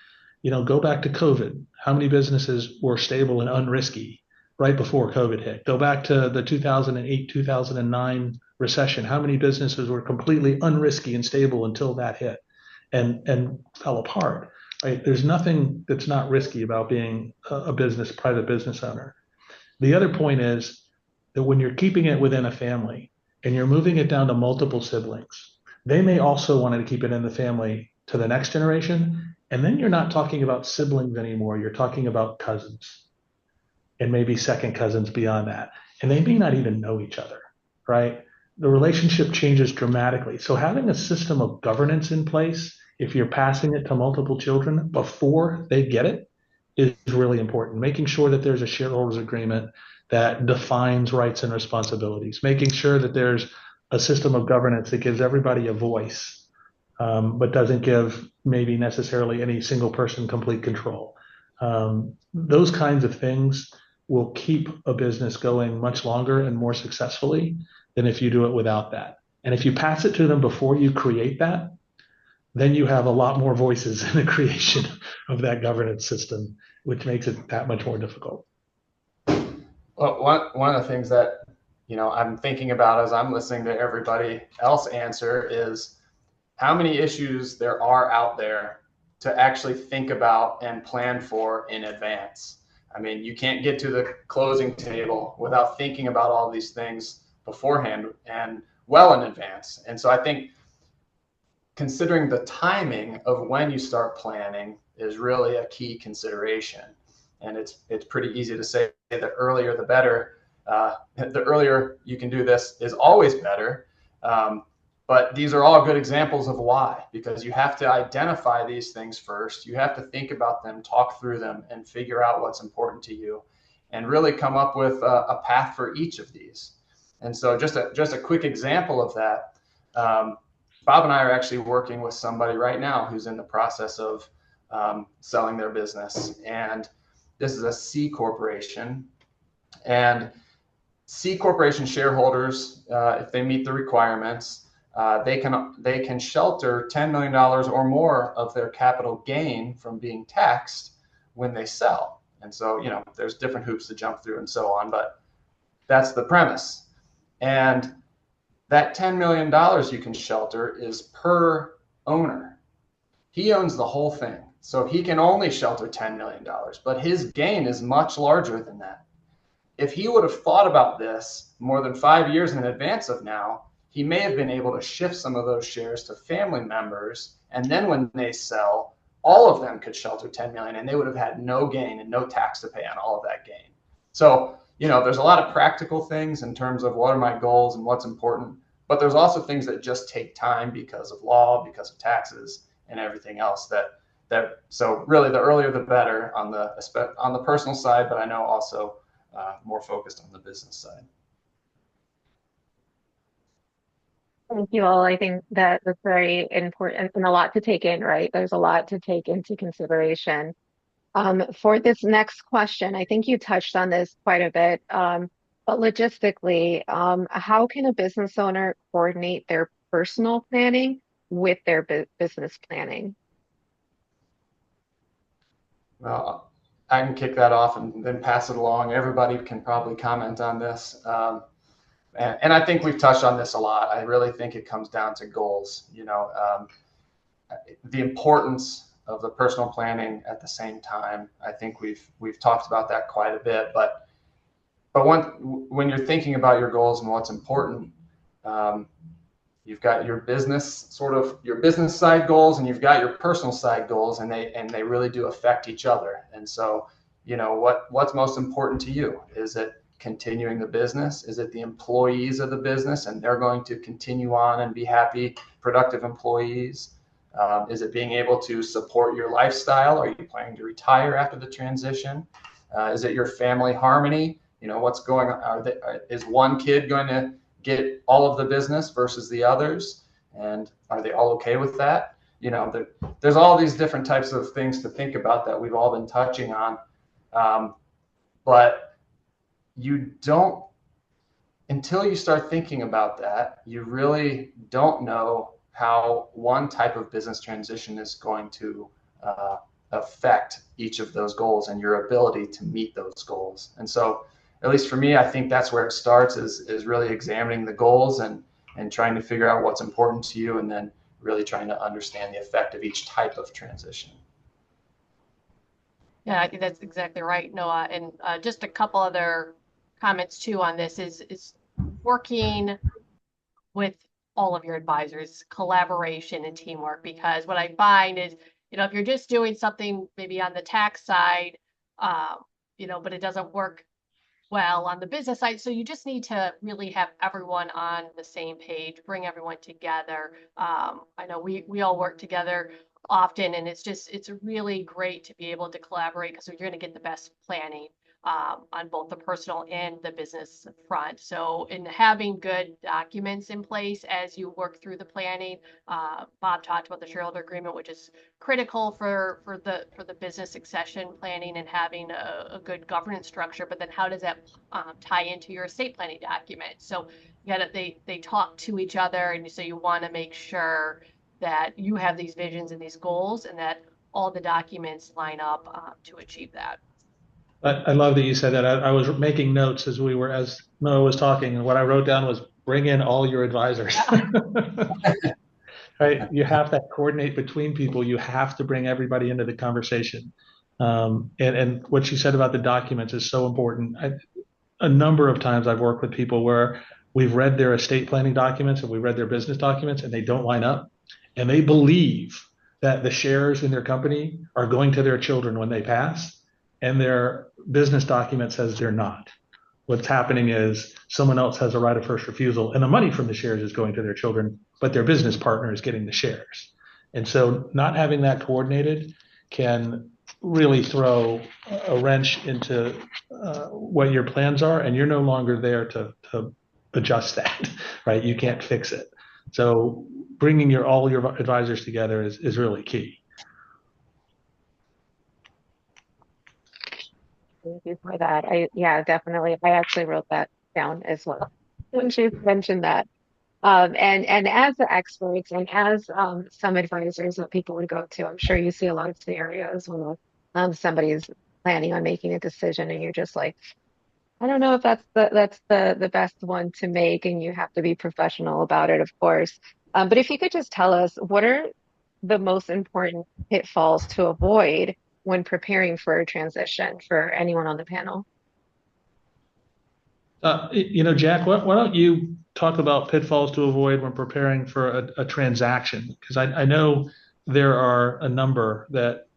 go back to COVID. How many businesses were stable and unrisky right before COVID hit? Go back to the 2008, 2009 recession. How many businesses were completely unrisky and stable until that hit and fell apart? Right? There's nothing that's not risky about being a private business owner. The other point is that when you're keeping it within a family and you're moving it down to multiple siblings, they may also want to keep it in the family to the next generation. And then you're not talking about siblings anymore. You're talking about cousins and maybe second cousins beyond that. And they may not even know each other, right? The relationship changes dramatically. So having a system of governance in place, if you're passing it to multiple children before they get it, is really important. Making sure that there's a shareholders agreement that defines rights and responsibilities, making sure that there's a system of governance that gives everybody a voice, but doesn't give maybe necessarily any single person complete control. Those kinds of things will keep a business going much longer and more successfully than if you do it without that. And if you pass it to them before you create that, then you have a lot more voices in the creation of that governance system, which makes it that much more difficult. Well, one of the things that I'm thinking about as I'm listening to everybody else answer is how many issues there are out there to actually think about and plan for in advance. I mean, you can't get to the closing table without thinking about all these things beforehand and well in advance. And so I think considering the timing of when you start planning is really a key consideration. And it's pretty easy to say the earlier the better. The earlier you can do this is always better. But these are all good examples of why, because you have to identify these things first. You have to think about them, talk through them, and figure out what's important to you, and really come up with a path for each of these. And so just a quick example of that, Bob and I are actually working with somebody right now who's in the process of selling their business. And this is a C corporation. And C corporation shareholders, if they meet the requirements, they can shelter $10 million or more of their capital gain from being taxed when they sell. And so, there's different hoops to jump through and so on, but that's the premise. And that $10 million you can shelter is per owner. He owns the whole thing. So he can only shelter $10 million, but his gain is much larger than that. If he would have thought about this more than 5 years in advance of now, he may have been able to shift some of those shares to family members. And then when they sell, all of them could shelter 10 million and they would have had no gain and no tax to pay on all of that gain. So, there's a lot of practical things in terms of what are my goals and what's important, but there's also things that just take time because of law, because of taxes and everything else so really the earlier the better on the personal side, but I know also more focused on the business side. Thank you all. I think that that's very important and a lot to take in, right? There's a lot to take into consideration. For this next question, I think you touched on this quite a bit, but logistically, how can a business owner coordinate their personal planning with their business planning? Well, I can kick that off and then pass it along. Everybody can probably comment on this. And I think we've touched on this a lot. I really think it comes down to goals. The importance of the personal planning at the same time. I think we've talked about that quite a bit. But when you're thinking about your goals and what's important, you've got your business side goals, and you've got your personal side goals, and they really do affect each other. And so, what's most important to you? Is it continuing the business? Is it the employees of the business and they're going to continue on and be happy, productive employees? Is it being able to support your lifestyle? Are you planning to retire after the transition? Is it your family harmony? what's going on? Is one kid going to get all of the business versus the others? And are they all okay with that? There's all these different types of things to think about that we've all been touching on. But you don't, until you start thinking about that, you really don't know how one type of business transition is going to affect each of those goals and your ability to meet those goals. And so, at least for me, I think that's where it starts, is really examining the goals and trying to figure out what's important to you, and then really trying to understand the effect of each type of transition. Yeah, I think that's exactly right, Noah. And just a couple other comments too on this is working with all of your advisors, collaboration and teamwork. Because what I find is, if you're just doing something maybe on the tax side, but it doesn't work well on the business side. So you just need to really have everyone on the same page, bring everyone together. I know we all work together often, and it's really great to be able to collaborate, because you're going to get the best planning on both the personal and the business front. So in having good documents in place as you work through the planning, Bob talked about the shareholder agreement, which is critical for the business succession planning and having a good governance structure. But then how does that tie into your estate planning document? So they talk to each other, and so you want to make sure that you have these visions and these goals, and that all the documents line up to achieve that. I love that you said that. I was making notes as Noah was talking, and what I wrote down was bring in all your advisors. Right? You have to coordinate between people. You have to bring everybody into the conversation. And what you said about the documents is so important. A number of times I've worked with people where we've read their estate planning documents and we read their business documents, and they don't line up. And they believe that the shares in their company are going to their children when they pass, and their business document says they're not. What's happening is someone else has a right of first refusal, and the money from the shares is going to their children, but their business partner is getting the shares. And so not having that coordinated can really throw a wrench into what your plans are, and you're no longer there to adjust that, right? You can't fix it. So bringing all your advisors together is really key. Thank you for that. Yeah, definitely. I actually wrote that down as well when she mentioned that. And as the experts and as some advisors that people would go to, I'm sure you see a lot of scenarios when somebody's planning on making a decision and you're just like, I don't know if that's the best one to make, and you have to be professional about it, of course. But if you could just tell us, what are the most important pitfalls to avoid when preparing for a transition for anyone on the panel? Jack, why don't you talk about pitfalls to avoid when preparing for a transaction? Because I know there are a number that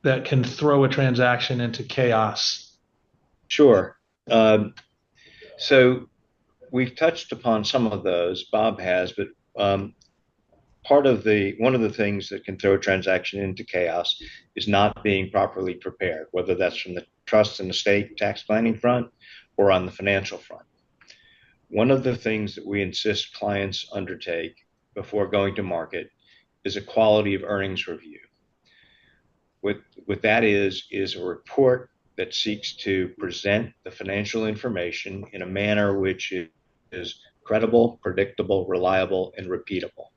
can throw a transaction into chaos. Sure. So we've touched upon some of those. Bob has, but one of the things that can throw a transaction into chaos is not being properly prepared, whether that's from the trust and estate tax planning front or on the financial front. One of the things that we insist clients undertake before going to market is a quality of earnings review. What that is a report that seeks to present the financial information in a manner which is credible, predictable, reliable, and repeatable.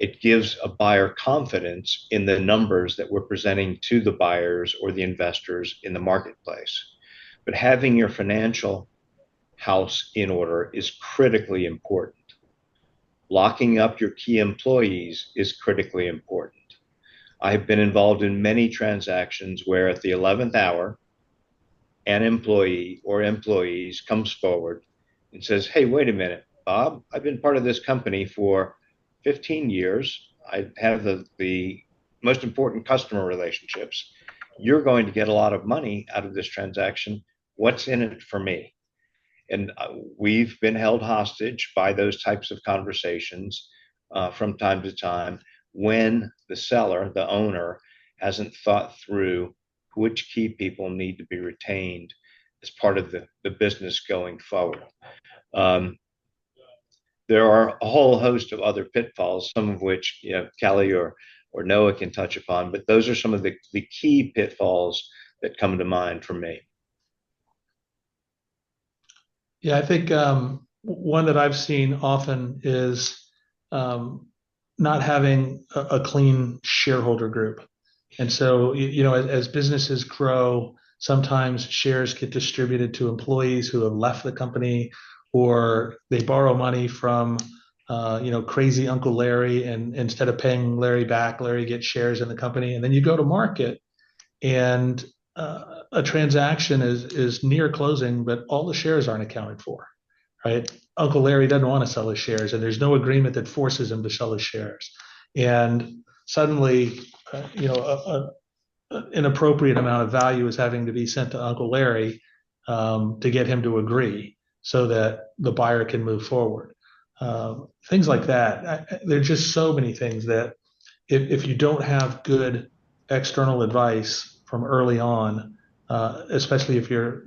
It gives a buyer confidence in the numbers that we're presenting to the buyers or the investors in the marketplace. But having your financial house in order is critically important. Locking up your key employees is critically important. I have been involved in many transactions where at the 11th hour, an employee or employees comes forward and says, hey, wait a minute, Bob, I've been part of this company for 15 years. I have the most important customer relationships. You're going to get a lot of money out of this transaction. What's in it for me? And we've been held hostage by those types of conversations from time to time when the seller, the owner, hasn't thought through which key people need to be retained as part of the business going forward. There are a whole host of other pitfalls, some of which Kelly or Noah can touch upon, but those are some of the key pitfalls that come to mind for me. Yeah, I think one that I've seen often is not having a clean shareholder group. And so, as businesses grow, sometimes shares get distributed to employees who have left the company, or they borrow money from, crazy Uncle Larry, and instead of paying Larry back, Larry gets shares in the company. And then you go to market, and a transaction is near closing, but all the shares aren't accounted for, right? Uncle Larry doesn't want to sell his shares, and there's no agreement that forces him to sell his shares. And suddenly, an appropriate amount of value is having to be sent to Uncle Larry to get him to agree so that the buyer can move forward. Things like that. There are just so many things that if you don't have good external advice from early on, especially if you're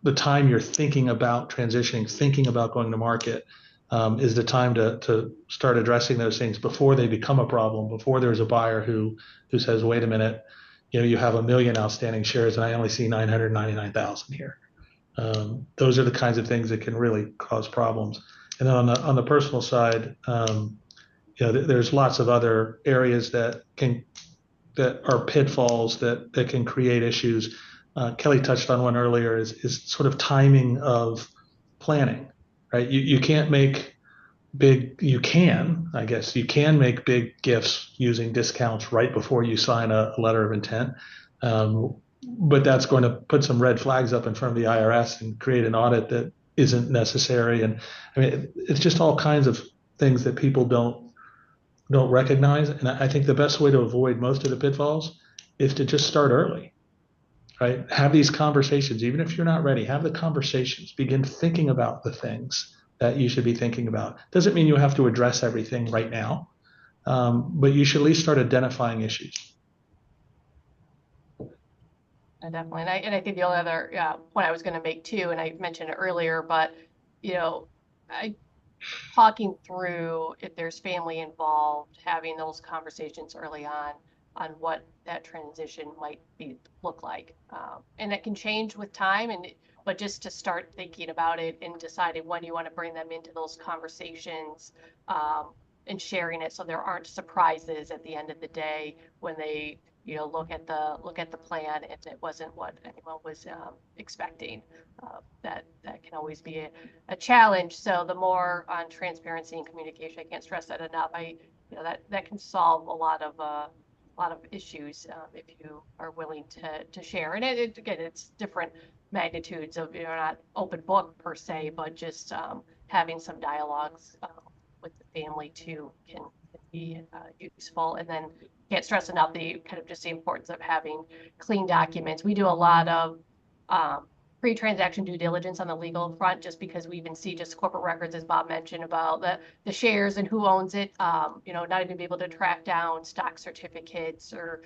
the time you're thinking about transitioning, thinking about going to market, is the time to start addressing those things before they become a problem, before there's a buyer who says, wait a minute, you have 1 million outstanding shares and I only see 999,000 here. Those are the kinds of things that can really cause problems. And then on the personal side, there's lots of other areas that are pitfalls that can create issues. Kelly touched on one earlier, is sort of timing of planning, right? You can't make you can make big gifts using discounts right before you sign a letter of intent. But that's going to put some red flags up in front of the IRS and create an audit that isn't necessary. And I mean, it's just all kinds of things that people don't recognize. And I think the best way to avoid most of the pitfalls is to just start early, right? Have these conversations, even if you're not ready, have the conversations, begin thinking about the things that you should be thinking about. Doesn't mean you have to address everything right now, but you should at least start identifying issues. Definitely. And I think the only other point I was going to make too, and I mentioned it earlier, but talking through if there's family involved, having those conversations early on what that transition might look like, and that can change with time. But just to start thinking about it and deciding when you want to bring them into those conversations, and sharing it so there aren't surprises at the end of the day when they look at the plan and it wasn't what anyone was expecting. That can always be a challenge. So the more on transparency and communication, I can't stress that enough. That can solve a lot of issues if you are willing to share. And again, it's different magnitudes of not open book per se, but just having some dialogues with the family too can be useful. And then can't stress enough the importance of having clean documents. We do a lot of pre-transaction due diligence on the legal front, just because we even see just corporate records, as Bob mentioned, about the shares and who owns it. Not even be able to track down stock certificates or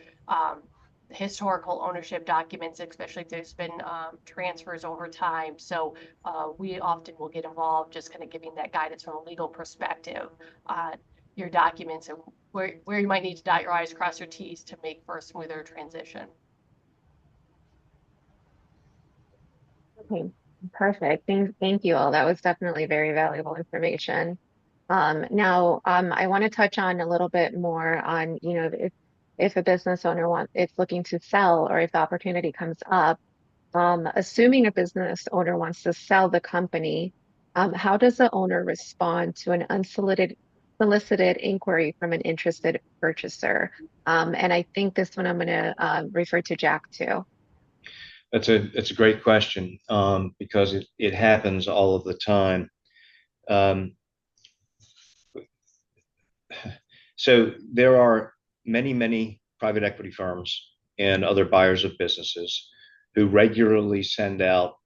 historical ownership documents, especially if there's been transfers over time. So we often will get involved just kind of giving that guidance from a legal perspective on your documents and where you might need to dot your I's, cross your T's to make for a smoother transition. Okay, perfect. Thank you all. That was definitely very valuable information. Now, I want to touch on a little bit more on, if a business owner is looking to sell, or if the opportunity comes up, assuming a business owner wants to sell the company, how does the owner respond to an solicited inquiry from an interested purchaser? And I think this one I'm going to refer to Jack too. It's a great question, because it happens all of the time. So there are many private equity firms and other buyers of businesses who regularly send out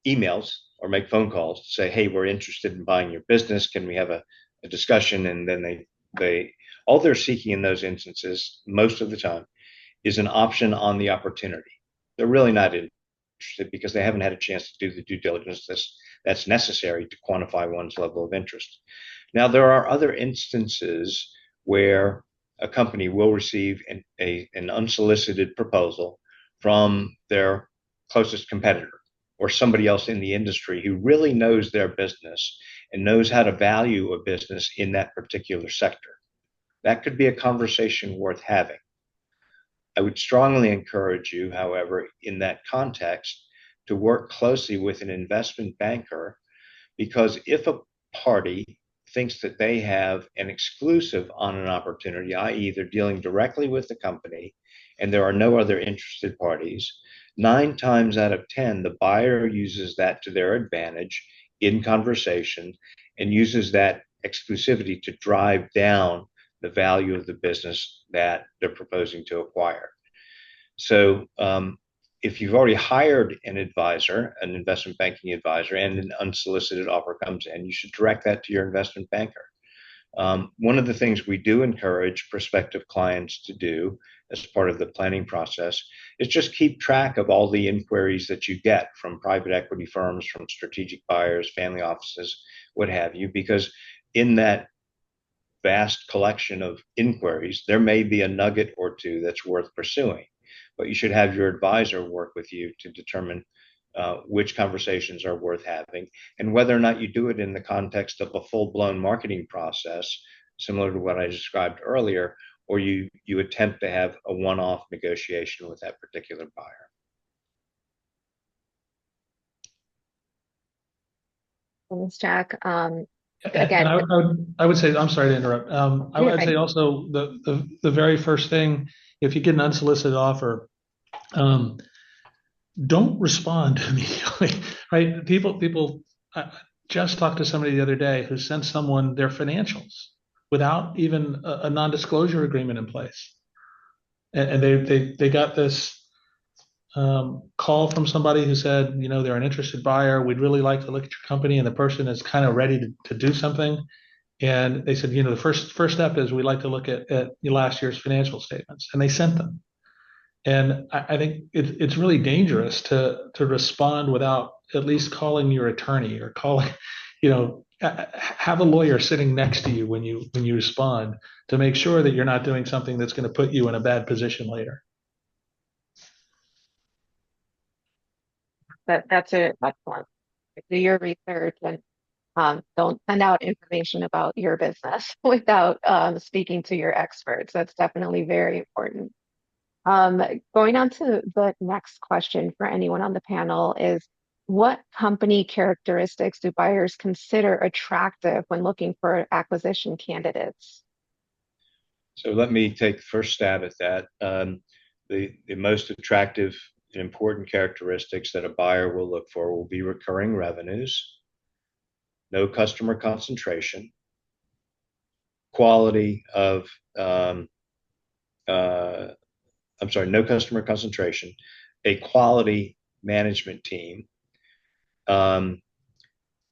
emails or make phone calls to say, hey, we're interested in buying your business. Can we have a discussion? And then they all they're seeking in those instances, most of the time, is an option on the opportunity. They're really not interested because they haven't had a chance to do the due diligence that's necessary to quantify one's level of interest. Now, there are other instances where a company will receive an unsolicited proposal from their closest competitor or somebody else in the industry who really knows their business and knows how to value a business in that particular sector. That could be a conversation worth having. I would strongly encourage you, however, in that context, to work closely with an investment banker, because if a party thinks that they have an exclusive on an opportunity, i.e., they're dealing directly with the company and there are no other interested parties, 9 times out of 10, the buyer uses that to their advantage in conversation and uses that exclusivity to drive down the value of the business that they're proposing to acquire. So if you've already hired an advisor, an investment banking advisor, and an unsolicited offer comes in, you should direct that to your investment banker. One of the things we do encourage prospective clients to do as part of the planning process is just keep track of all the inquiries that you get from private equity firms, from strategic buyers, family offices, what have you, because in that vast collection of inquiries, there may be a nugget or two that's worth pursuing, but you should have your advisor work with you to determine which conversations are worth having and whether or not you do it in the context of a full-blown marketing process, similar to what I described earlier, or you attempt to have a one-off negotiation with that particular buyer. Thanks, Jack. And Again, I would say, I'm sorry to interrupt. I you're would say fine. also the very first thing, if you get an unsolicited offer, don't respond immediately, right? People. I just talked to somebody the other day who sent someone their financials without even a non-disclosure agreement in place, and they got this call from somebody who said, they're an interested buyer. We'd really like to look at your company, and the person is kind of ready to do something. And they said, the first step is we'd like to look at last year's financial statements, and they sent them. And I think it's really dangerous to respond without at least calling your attorney or calling, have a lawyer sitting next to you when you respond to make sure that you're not doing something that's going to put you in a bad position later. That's excellent. Do your research and don't send out information about your business without speaking to your experts. That's definitely very important. Going on to the next question for anyone on the panel is, what company characteristics do buyers consider attractive when looking for acquisition candidates? So let me take the first stab at that. The most attractive and important characteristics that a buyer will look for will be recurring revenues, no customer concentration, quality of, no customer concentration, a quality management team, an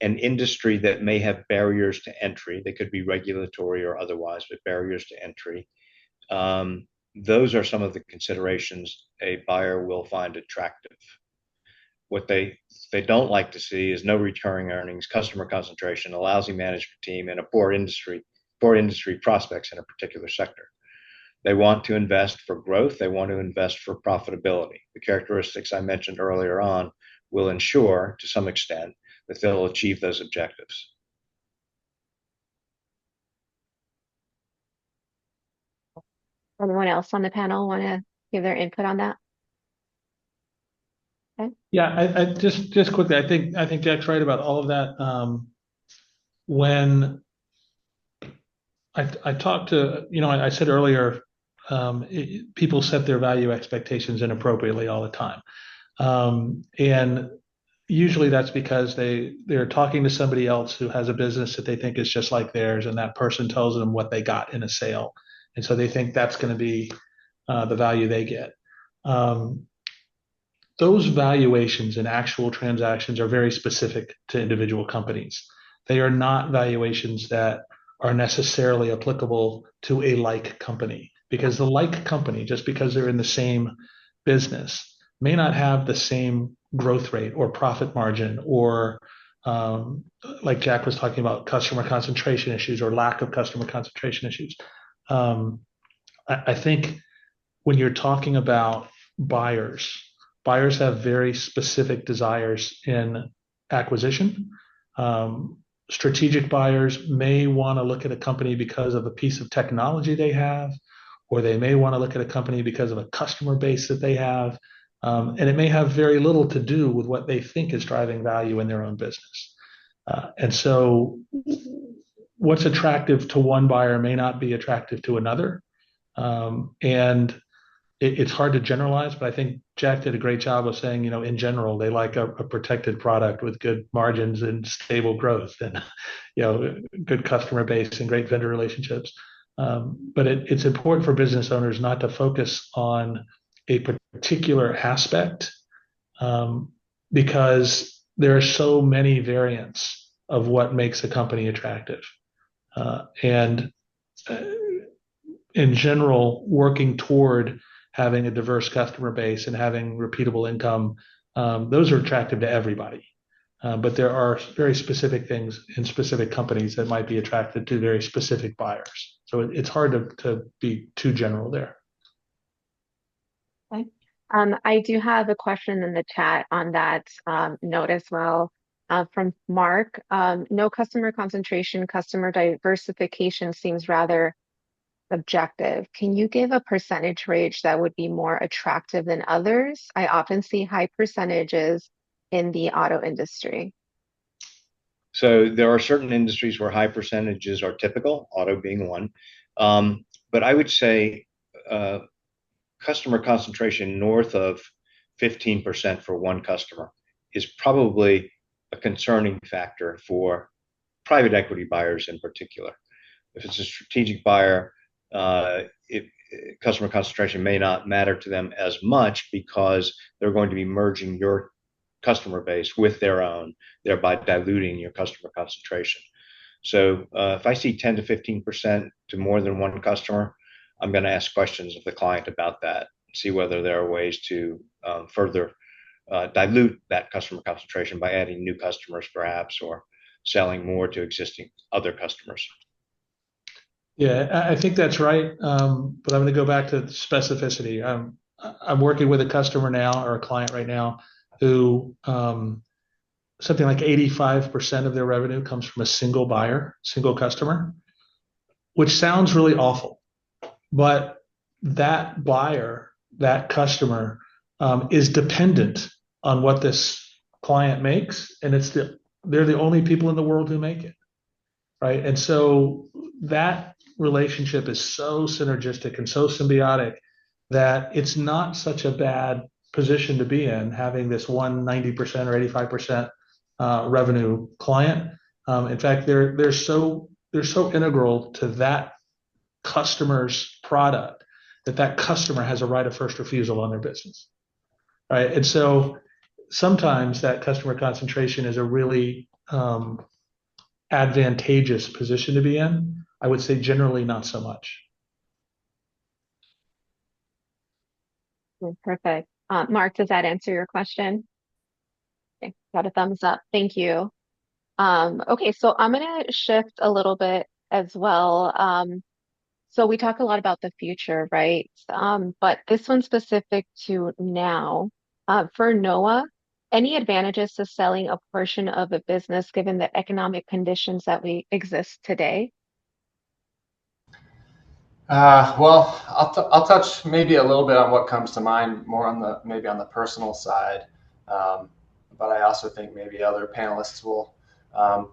industry that may have barriers to entry. They could be regulatory or otherwise, but barriers to entry. Those are some of the considerations a buyer will find attractive. What they don't like to see is no recurring earnings, customer concentration, a lousy management team, and a poor industry prospects in a particular sector. They want to invest for growth. They want to invest for profitability. The characteristics I mentioned earlier on will ensure, to some extent, that they'll achieve those objectives. Anyone else on the panel want to give their input on that? Okay. Yeah, I just quickly, I think Jack's right about all of that. When I talked to, I said earlier, people set their value expectations inappropriately all the time. And usually that's because they're talking to somebody else who has a business that they think is just like theirs, and that person tells them what they got in a sale. And so they think that's going to be the value they get. Those valuations in actual transactions are very specific to individual companies. They are not valuations that are necessarily applicable to a like company. because the like company, just because they're in the same business, may not have the same growth rate or profit margin or um, like Jack was talking about, customer concentration issues or lack of customer concentration issues. Um, I think when you're talking about buyers, buyers have very specific desires in acquisition. Um, Strategic buyers may want to look at a company because of a piece of technology they have, or they may want to look at a company because of a customer base that they have. And it may have very little to do with what they think is driving value in their own business. And so, what's attractive to one buyer may not be attractive to another. And it's hard to generalize, but I think Jack did a great job of saying, in general, they like a protected product with good margins and stable growth and, good customer base and great vendor relationships. But it's important for business owners not to focus on a particular aspect because there are so many variants of what makes a company attractive. And in general, working toward having a diverse customer base and having repeatable income, those are attractive to everybody. But there are very specific things in specific companies that might be attracted to very specific buyers. So it's hard to be too general there. Okay. I do have a question in the chat on that note as well from Mark. No customer concentration, customer diversification seems rather objective. Can you give a percentage range that would be more attractive than others? I often see high percentages in the auto industry. So there are certain industries where high percentages are typical, auto being one. But I would say uh, customer concentration north of 15% for one customer is probably a concerning factor for private equity buyers in particular. If it's a strategic buyer, customer concentration may not matter to them as much because they're going to be merging your customer base with their own, thereby diluting your customer concentration. So if I see 10 to 15% to more than one customer, I'm going to ask questions of the client about that, see whether there are ways to further dilute that customer concentration by adding new customers perhaps, or selling more to existing other customers. Yeah, I think that's right. But I'm going to go back to specificity. I'm working with a customer now or a client right now who something like 85% of their revenue comes from a single buyer, single customer, which sounds really awful. But that buyer, that customer, is dependent on what this client makes, and they're the only people in the world who make it, right? And so that relationship is so synergistic and so symbiotic that it's not such a bad position to be in, having this 90% or 85% revenue client. In fact, they're so integral to that customer's product that customer has a right of first refusal on their business, right? And so sometimes that customer concentration is a really advantageous position to be in. I would say generally not so much. Perfect. Mark, does that answer your question? Okay, got a thumbs up. Thank you. Okay, so I'm going to shift a little bit as well. So we talk a lot about the future, right? But this one's specific to now. For Noah, any advantages to selling a portion of a business given the economic conditions that we exist today? Well, I'll touch maybe a little bit on what comes to mind more on the personal side, but I also think maybe other panelists will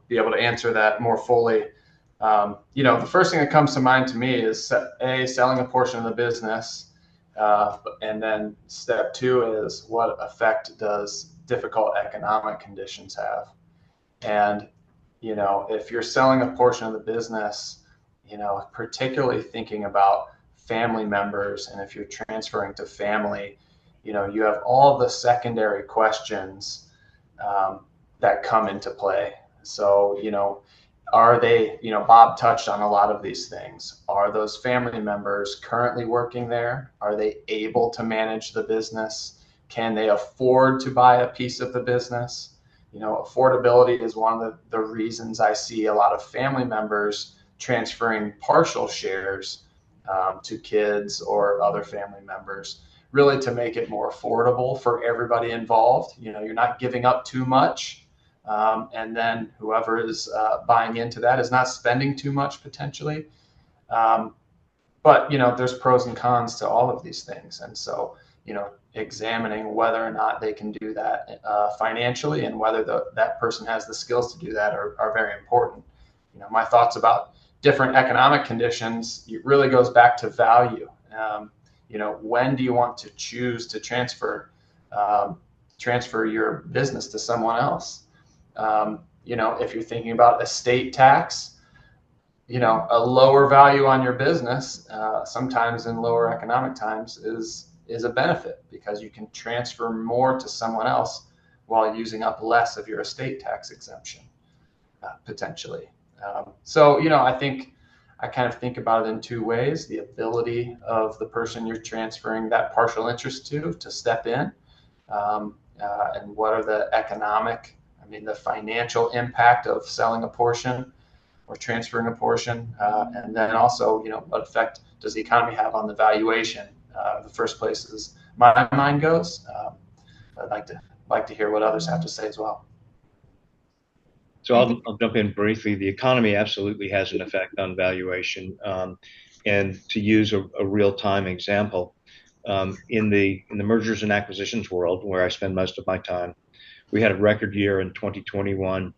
be able to answer that more fully. The first thing that comes to mind to me is selling a portion of the business, and then step two is what effect does difficult economic conditions have? And if you're selling a portion of the business, particularly thinking about family members, and if you're transferring to family, you have all the secondary questions that come into play. So, Are they, Bob touched on a lot of these things. Are those family members currently working there? Are they able to manage the business? Can they afford to buy a piece of the business? Affordability is one of the reasons I see a lot of family members transferring partial shares to kids or other family members, really to make it more affordable for everybody involved. You're not giving up too much. And then whoever is buying into that is not spending too much potentially. But there's pros and cons to all of these things. And so, examining whether or not they can do that financially and whether that person has the skills to do that are very important. My thoughts about different economic conditions, it really goes back to value. When do you want to choose to transfer your business to someone else? If you're thinking about estate tax, a lower value on your business, sometimes in lower economic times, is a benefit because you can transfer more to someone else while using up less of your estate tax exemption, potentially. So, I think I kind of think about it in two ways: the ability of the person you're transferring that partial interest to step in, and what are the the financial impact of selling a portion or transferring a portion, and then also, what effect does the economy have on the valuation? The first place is my mind goes. I'd like to hear what others have to say as well. So I'll jump in briefly. The economy absolutely has an effect on valuation. And to use a real-time example, in the mergers and acquisitions world, where I spend most of my time, we had a record year in 2021.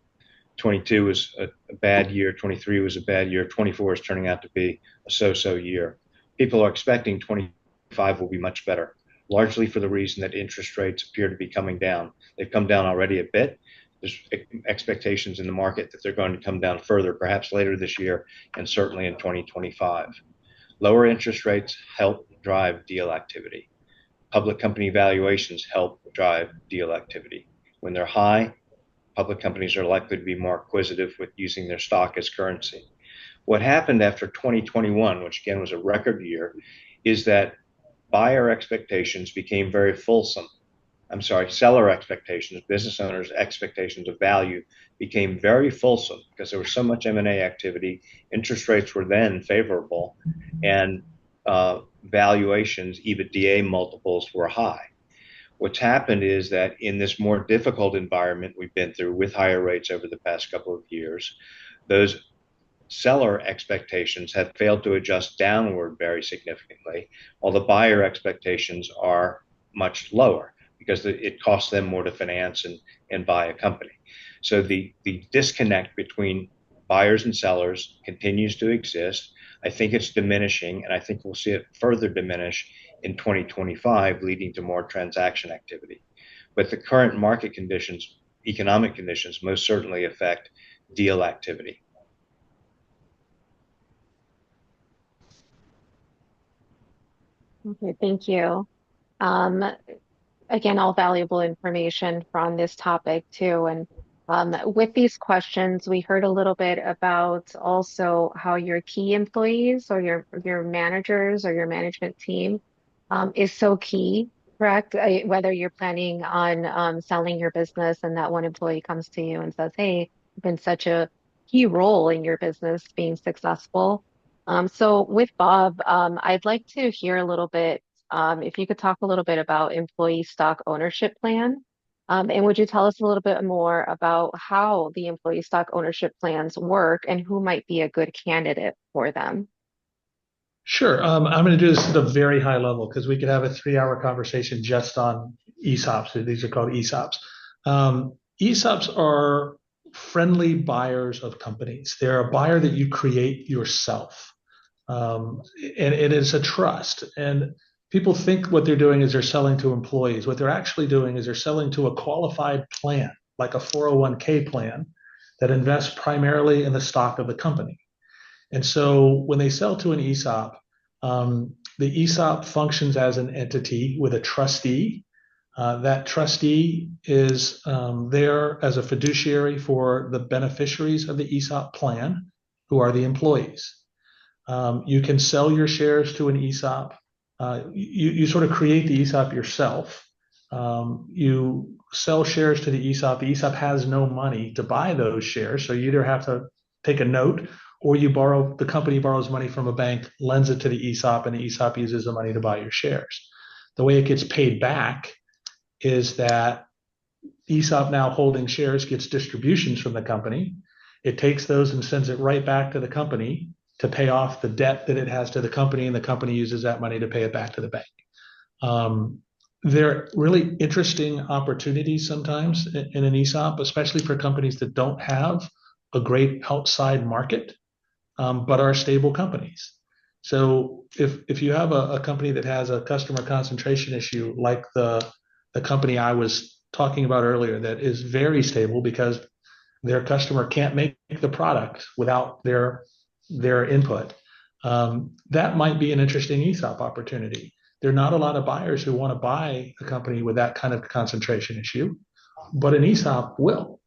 22 was a bad year. 23 was a bad year. 24 is turning out to be a so-so year. People are expecting 25 will be much better, largely for the reason that interest rates appear to be coming down. They've come down already a bit. There's expectations in the market that they're going to come down further, perhaps later this year and certainly in 2025. Lower interest rates help drive deal activity. Public company valuations help drive deal activity. When they're high, public companies are likely to be more acquisitive with using their stock as currency. What happened after 2021, which again was a record year, is that buyer expectations became very fulsome. Seller expectations, business owners' expectations of value became very fulsome because there was so much M&A activity. Interest rates were then favorable, and valuations, EBITDA multiples, were high. What's happened is that in this more difficult environment we've been through with higher rates over the past couple of years, those seller expectations have failed to adjust downward very significantly, while the buyer expectations are much lower because it costs them more to finance and buy a company. So the disconnect between buyers and sellers continues to exist. I think it's diminishing, and I think we'll see it further diminish in 2025, leading to more transaction activity. But the current market conditions, economic conditions, most certainly affect deal activity. Okay, thank you. Um, Again, all valuable information from this topic too. And with these questions, we heard a little bit about also how your key employees or your managers or your management team is so key, correct? Whether you're planning on selling your business and that one employee comes to you and says, "Hey, you've been such a key role in your business being successful." So with Bob, I'd like to hear a little bit, if you could talk a little bit about employee stock ownership plan. And would you tell us a little bit more about how the employee stock ownership plans work and who might be a good candidate for them? Sure. I'm going to do this at a very high level because we could have a 3-hour conversation just on ESOPs. These are called ESOPs. ESOPs are friendly buyers of companies. They're a buyer that you create yourself. And it is a trust. And people think what they're doing is they're selling to employees. What they're actually doing is they're selling to a qualified plan, like a 401k plan that invests primarily in the stock of the company. And so when they sell to an ESOP, the ESOP functions as an entity with a trustee. That trustee is there as a fiduciary for the beneficiaries of the ESOP plan, who are the employees. You can sell your shares to an ESOP. You sort of create the ESOP yourself. You sell shares to the ESOP. The ESOP has no money to buy those shares, so you either have to take a note or the company borrows money from a bank, lends it to the ESOP, and the ESOP uses the money to buy your shares. The way it gets paid back is that ESOP, now holding shares, gets distributions from the company. It takes those and sends it right back to the company to pay off the debt that it has to the company, and the company uses that money to pay it back to the bank. There are really interesting opportunities sometimes in an ESOP, especially for companies that don't have a great outside market, but are stable companies. So if you have a company that has a customer concentration issue, like the company I was talking about earlier, that is very stable because their customer can't make the product without their input, that might be an interesting ESOP opportunity. There are not a lot of buyers who want to buy a company with that kind of concentration issue, but an ESOP will.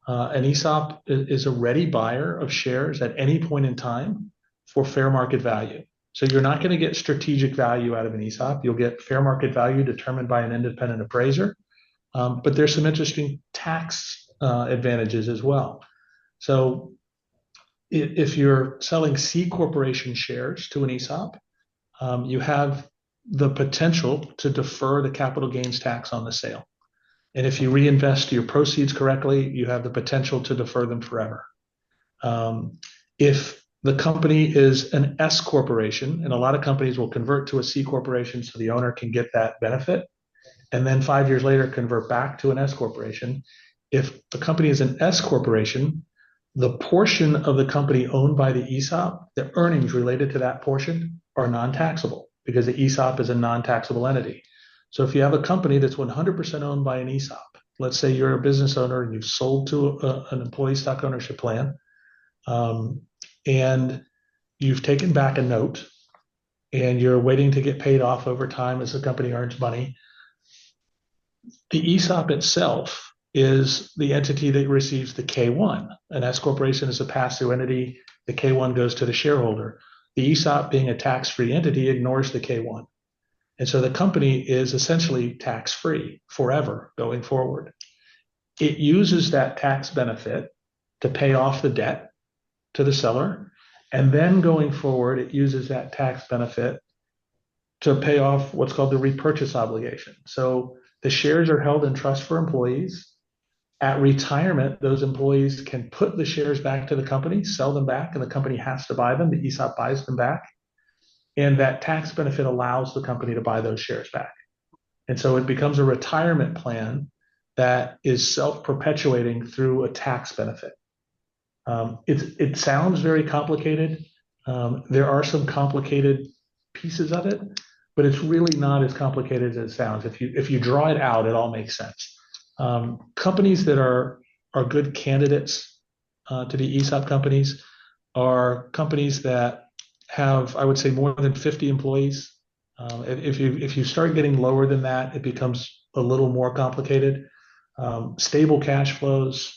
An ESOP is a ready buyer of shares at any point in time for fair market value. So you're not going to get strategic value out of an ESOP. You'll get fair market value determined by an independent appraiser. But there's some interesting tax advantages as well. So if you're selling C corporation shares to an ESOP, you have the potential to defer the capital gains tax on the sale. And if you reinvest your proceeds correctly, you have the potential to defer them forever. If the company is an S corporation, and a lot of companies will convert to a C corporation so the owner can get that benefit, and then 5 years later convert back to an S corporation. If the company is an S corporation, the portion of the company owned by the ESOP, the earnings related to that portion are non-taxable because the ESOP is a non-taxable entity. So if you have a company that's 100% owned by an ESOP, let's say you're a business owner and you've sold to an employee stock ownership plan, and you've taken back a note and you're waiting to get paid off over time as the company earns money, the ESOP itself is the entity that receives the K1. An S corporation is a pass-through entity. The K1 goes to the shareholder. The ESOP, being a tax-free entity, ignores the K1. And so the company is essentially tax-free forever going forward. It uses that tax benefit to pay off the debt to the seller. And then going forward, it uses that tax benefit to pay off what's called the repurchase obligation. So the shares are held in trust for employees. At retirement, those employees can put the shares back to the company, sell them back, and the company has to buy them. The ESOP buys them back. And that tax benefit allows the company to buy those shares back. And so it becomes a retirement plan that is self-perpetuating through a tax benefit. It sounds very complicated. There are some complicated pieces of it, but it's really not as complicated as it sounds. If you draw it out, it all makes sense. Companies that are good candidates to be ESOP companies are companies that have, I would say, more than 50 employees. If you start getting lower than that, it becomes a little more complicated. Stable cash flows,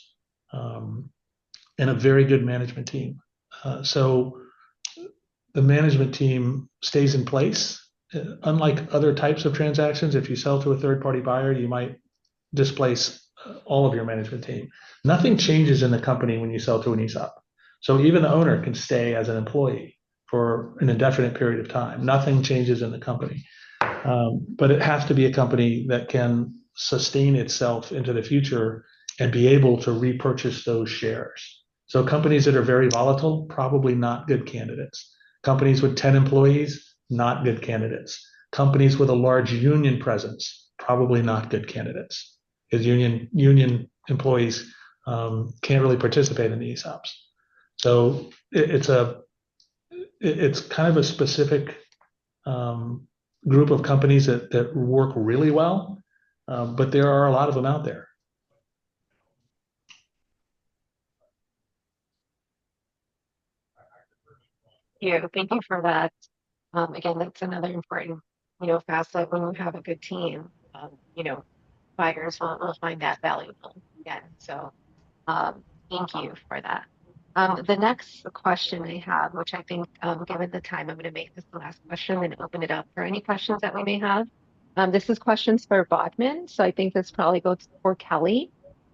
and a very good management team. So the management team stays in place. Unlike other types of transactions, if you sell to a third-party buyer, you might displace all of your management team. Nothing changes in the company when you sell to an ESOP. So even the owner can stay as an employee for an indefinite period of time. Nothing changes in the company. But it has to be a company that can sustain itself into the future and be able to repurchase those shares. So companies that are very volatile, probably not good candidates. Companies with 10 employees, not good candidates. Companies with a large union presence, probably not good candidates, because union employees can't really participate in the ESOPs. So it's kind of a specific group of companies that work really well, but there are a lot of them out there. Thank you for that. Again, that's another important, facet when you have a good team. buyers will find that valuable again. So thank you for that. The next question I have, which I think, given the time, I'm going to make this the last question and open it up for any questions that we may have. This is questions for Bodman, so I think this probably goes for Kelly.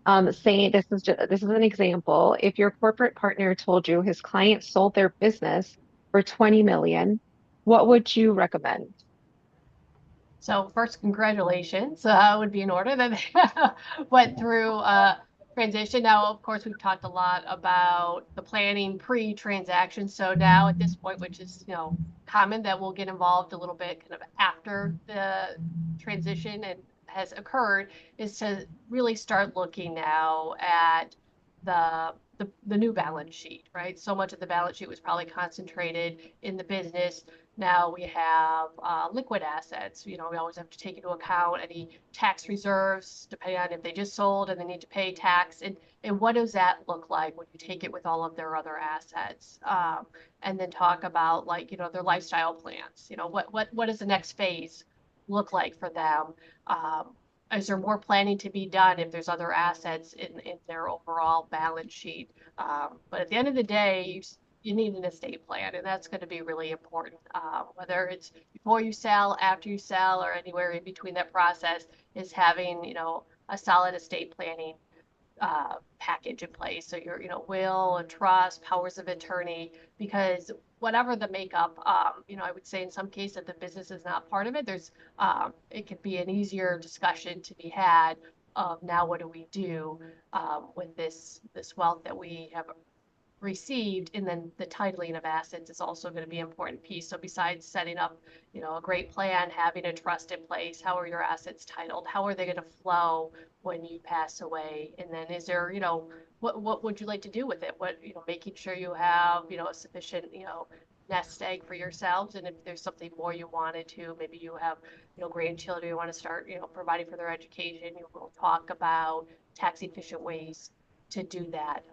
Saying this is an example. If your corporate partner told you his client sold their business for 20 million, what would you recommend? So first, congratulations would be in order that they went through transition. Now, of course, we've talked a lot about the planning pre-transaction. So now at this point, which is, common, that we'll get involved a little bit kind of after the transition and has occurred, is to really start looking now at the new balance sheet, right? So much of the balance sheet was probably concentrated in the business. Now we have liquid assets. We always have to take into account any tax reserves, depending on if they just sold and they need to pay tax. And what does that look like when you take it with all of their other assets? And then talk about their lifestyle plans. What does the next phase look like for them? Is there more planning to be done if there's other assets in their overall balance sheet? But at the end of the day, you need an estate plan, and that's going to be really important. Whether it's before you sell, after you sell, or anywhere in between that process, is having a solid estate planning package in place. So your will and trust, powers of attorney, because whatever the makeup, I would say in some cases if the business is not part of it, it could be an easier discussion to be had of now what do we do with this wealth that we have received, and then the titling of assets is also going to be an important piece. So besides setting up, a great plan, having a trust in place, how are your assets titled? How are they going to flow when you pass away? And then is there, what would you like to do with it? What, making sure you have, a sufficient, nest egg for yourselves. And if there's something more you wanted to, maybe you have, grandchildren, you want to start, providing for their education, you will talk about tax efficient ways to do that.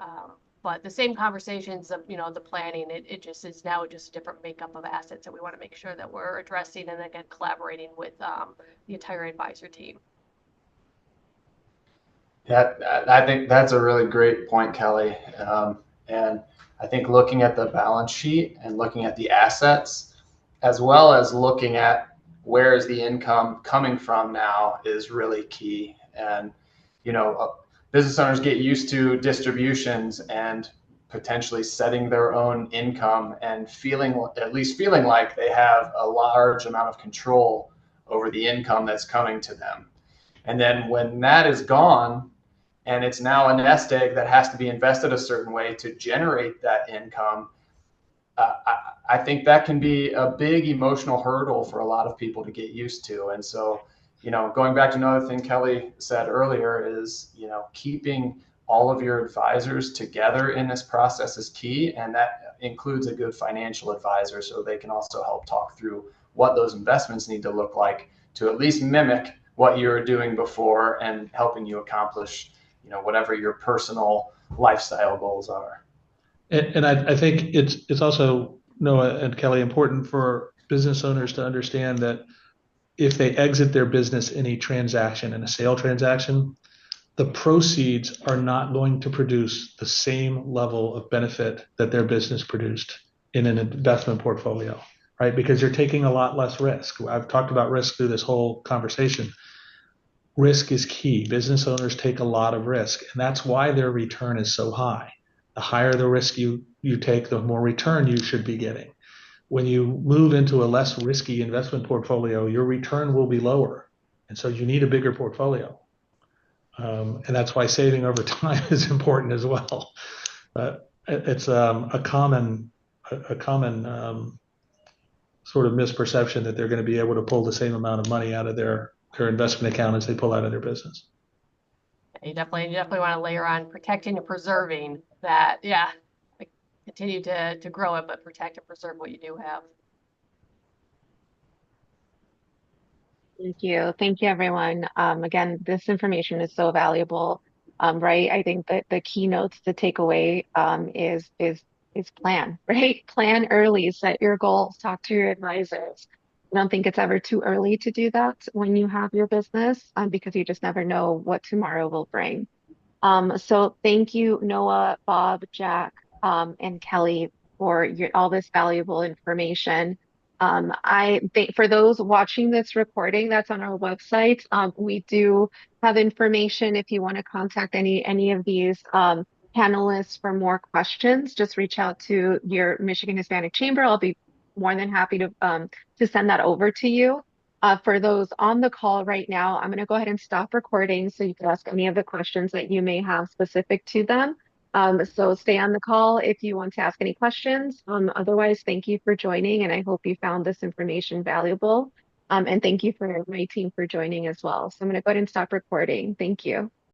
But the same conversations of, the planning, it just is now just a different makeup of assets that we want to make sure that we're addressing, and again, collaborating with the entire advisor team. Yeah, I think that's a really great point, Kelly. And I think looking at the balance sheet and looking at the assets, as well as looking at where is the income coming from now, is really key. And, business owners get used to distributions and potentially setting their own income and feeling like they have a large amount of control over the income that's coming to them. And then when that is gone, and it's now a nest egg that has to be invested a certain way to generate that income, I think that can be a big emotional hurdle for a lot of people to get used to. And so, going back to another thing Kelly said earlier is, keeping all of your advisors together in this process is key. And that includes a good financial advisor, so they can also help talk through what those investments need to look like to at least mimic what you were doing before and helping you accomplish, whatever your personal lifestyle goals are. And I think it's also, Noah and Kelly, important for business owners to understand that if they exit their business in a transaction, in a sale transaction, the proceeds are not going to produce the same level of benefit that their business produced in an investment portfolio, right? Because you're taking a lot less risk. I've talked about risk through this whole conversation. Risk is key. Business owners take a lot of risk, and that's why their return is so high. The higher the risk you take, the more return you should be getting. When you move into a less risky investment portfolio, your return will be lower. And so you need a bigger portfolio. And that's why saving over time is important as well. It's a common sort of misperception that they're going to be able to pull the same amount of money out of their investment account as they pull out of their business. You definitely want to layer on protecting and preserving that. Yeah, continue to grow it, but protect and preserve what you do have. Thank you, everyone. Again, this information is so valuable, right? I think that the keynotes to take away is plan, right? Plan early, set your goals, talk to your advisors. I don't think it's ever too early to do that when you have your business, because you just never know what tomorrow will bring. So thank you, Noah, Bob, Jack, and Kelly for all this valuable information. I think for those watching this recording that's on our website, we do have information if you want to contact any of these panelists for more questions. Just reach out to your Michigan Hispanic Chamber. I'll be more than happy to send that over to you. For those on the call right now, I'm going to go ahead and stop recording so you can ask any of the questions that you may have specific to them. So stay on the call if you want to ask any questions. Otherwise, thank you for joining, and I hope you found this information valuable. And thank you for my team for joining as well. So I'm going to go ahead and stop recording. Thank you.